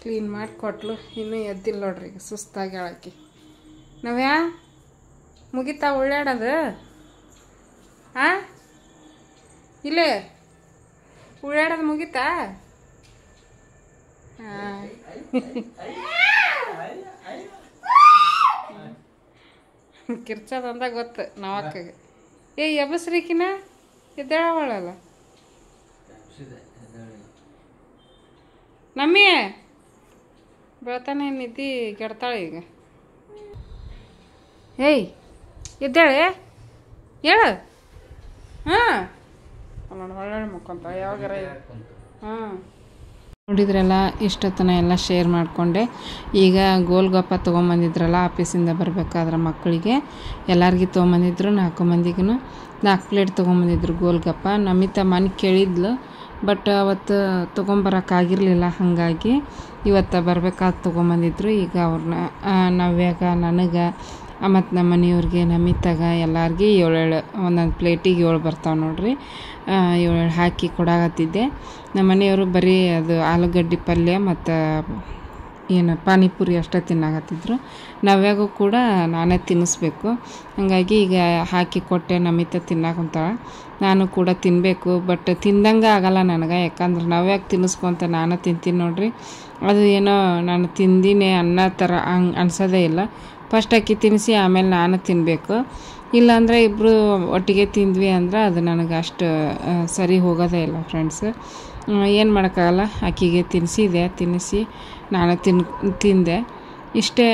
ಕ್ಲೀನ್ ಮಾಡಿ ಕೊಟ್ಲು. ಇನ್ನೂ ಎದ್ದಿಲ್ಲ ನೋಡ್ರಿ, ಈಗ ಸುಸ್ತಾಗಿ ಹೇಳಕ್ಕೆ. ನಾವ್ಯಾ ಮುಗಿತಾ ಉಳ್ಳಾಡೋದು? ಹಾಂ, ಇಲ್ಲೇ ಉಳ್ಳಾಡೋದು ಮುಗಿತಾ? ಹಾಂ, ಕಿರ್ಚೋದಂದ ಗೊತ್ತು ನಾವಕ್ಕಗೆ. ಎಬ್ಬಸ್ರಿಕಿನ ಎದ್ದೇಳವಳಲ್ಲ ನಮ್ಮಿ ಬೆಳತಾನೆ ನಿದ್ದಿ ಕೆಡ್ತಾಳೆ ಈಗ. ಏಯ್ ಎದ್ದೇಳೆ ಹೇಳು. ಹಾಂ ನೋಡಿ ಒಳ್ಳೆ ಮುಕ್ಕೊಂತ ಯಾವಾಗಾರ. ಹಾಂ ನೋಡಿದ್ರಲ್ಲ, ಇಷ್ಟೊತ್ತನ ಎಲ್ಲ ಶೇರ್ ಮಾಡಿಕೊಂಡೆ. ಈಗ ಗೋಲ್ಗಪ್ಪ ತೊಗೊಂಬಂದಿದ್ರಲ್ಲ ಆಫೀಸಿಂದ ಬರಬೇಕಾದ್ರೆ ಮಕ್ಕಳಿಗೆ ಎಲ್ಲರಿಗೂ ತೊಗೊಂಬಂದಿದ್ರು. 4 ಮಂದಿಗೂ 4 ಪ್ಲೇಟ್ ತೊಗೊಂಬಂದಿದ್ರು ಗೋಲ್ಗಪ್ಪ. ನಮಿತ ಮನೆ ಕೇಳಿದ್ಲು, ಬಟ್ ಅವತ್ತು ತೊಗೊಂಬರೋಕ್ಕಾಗಿರಲಿಲ್ಲ. ಹಾಗಾಗಿ ಇವತ್ತು ಬರಬೇಕಾದ ತೊಗೊಂಬಂದಿದ್ರು. ಈಗ ಅವ್ರನ್ನ ನವ್ಯಾಗ, ನನಗೆ ಮತ್ತು ನಮ್ಮ ಮನೆಯವ್ರಿಗೆ, ನಮಿತಾಗ ಎಲ್ಲರಿಗೂ 7 ಒಂದೊಂದು ಪ್ಲೇಟಿಗೆ 7 ಬರ್ತಾವೆ ನೋಡ್ರಿ. 7 ಹಾಕಿ ಕೊಡಾಕತ್ತಿದ್ದೆ. ನಮ್ಮ ಮನೆಯವರು ಬರೀ ಅದು ಆಲೂಗಡ್ಡೆ ಪಲ್ಯ ಮತ್ತು ಏನು ಪಾನಿಪುರಿ ಅಷ್ಟೇ ತಿನ್ನಾಕತ್ತಿದ್ರು. ನವ್ಯಾಗೂ ಕೂಡ ನಾನೇ ತಿನ್ನಿಸ್ಬೇಕು. ಹಾಗಾಗಿ ಈಗ ಹಾಕಿ ಕೊಟ್ಟೆ. ನಮಿತ ತಿನ್ನಾಕಂತಾಳೆ, ನಾನು ಕೂಡ ತಿನ್ನಬೇಕು. ಬಟ್ ತಿಂದಂಗೆ ಆಗಲ್ಲ ನನಗೆ, ಯಾಕಂದ್ರೆ ನವ್ಯಾಗ ತಿನ್ನಿಸ್ಕೊಂತ ನಾನು ತಿಂತೀನಿ ನೋಡ್ರಿ. ಅದು ಏನೋ ನಾನು ತಿಂದಿನೇ ಅನ್ನೋ ಥರ ಹಂಗೆ ಅನ್ಸೋದೇ ಇಲ್ಲ. ಫಸ್ಟ್ ಅಕ್ಕಿ ತಿನ್ನಿಸಿ ಆಮೇಲೆ ನಾನು ತಿನ್ನಬೇಕು. ಇಲ್ಲಾಂದರೆ ಇಬ್ಬರು ಒಟ್ಟಿಗೆ ತಿಂದ್ವಿ ಅಂದ್ರೆ ಅದು ನನಗೆ ಅಷ್ಟು ಸರಿ ಹೋಗೋದೇ ಇಲ್ಲ ಫ್ರೆಂಡ್ಸ್. ಏನು ಮಾಡೋಕ್ಕಾಗಲ್ಲ, ಆಕೆಗೆ ತಿನ್ನಿಸಿ ನಾನು ತಿಂದೆ. ಇಷ್ಟೇ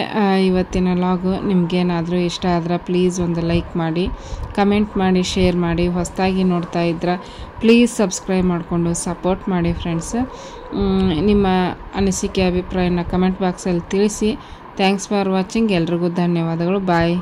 ಇವತ್ತಿನ ಲಾಗು. ನಿಮಗೇನಾದರೂ ಇಷ್ಟ ಆದ್ರೆ ಪ್ಲೀಸ್ ಒಂದು ಲೈಕ್ ಮಾಡಿ, ಕಮೆಂಟ್ ಮಾಡಿ, ಶೇರ್ ಮಾಡಿ. ಹೊಸದಾಗಿ ನೋಡ್ತಾ ಇದ್ರೆ ಪ್ಲೀಸ್ ಸಬ್ಸ್ಕ್ರೈಬ್ ಮಾಡಿಕೊಂಡು ಸಪೋರ್ಟ್ ಮಾಡಿ ಫ್ರೆಂಡ್ಸ್. ನಿಮ್ಮ ಅನಿಸಿಕೆ ಅಭಿಪ್ರಾಯನ ಕಮೆಂಟ್ ಬಾಕ್ಸಲ್ಲಿ ತಿಳಿಸಿ. Thanks for watching. ಎಲ್ರಿಗೂ ಧನ್ಯವಾದಗಳು. ಬಾಯ್.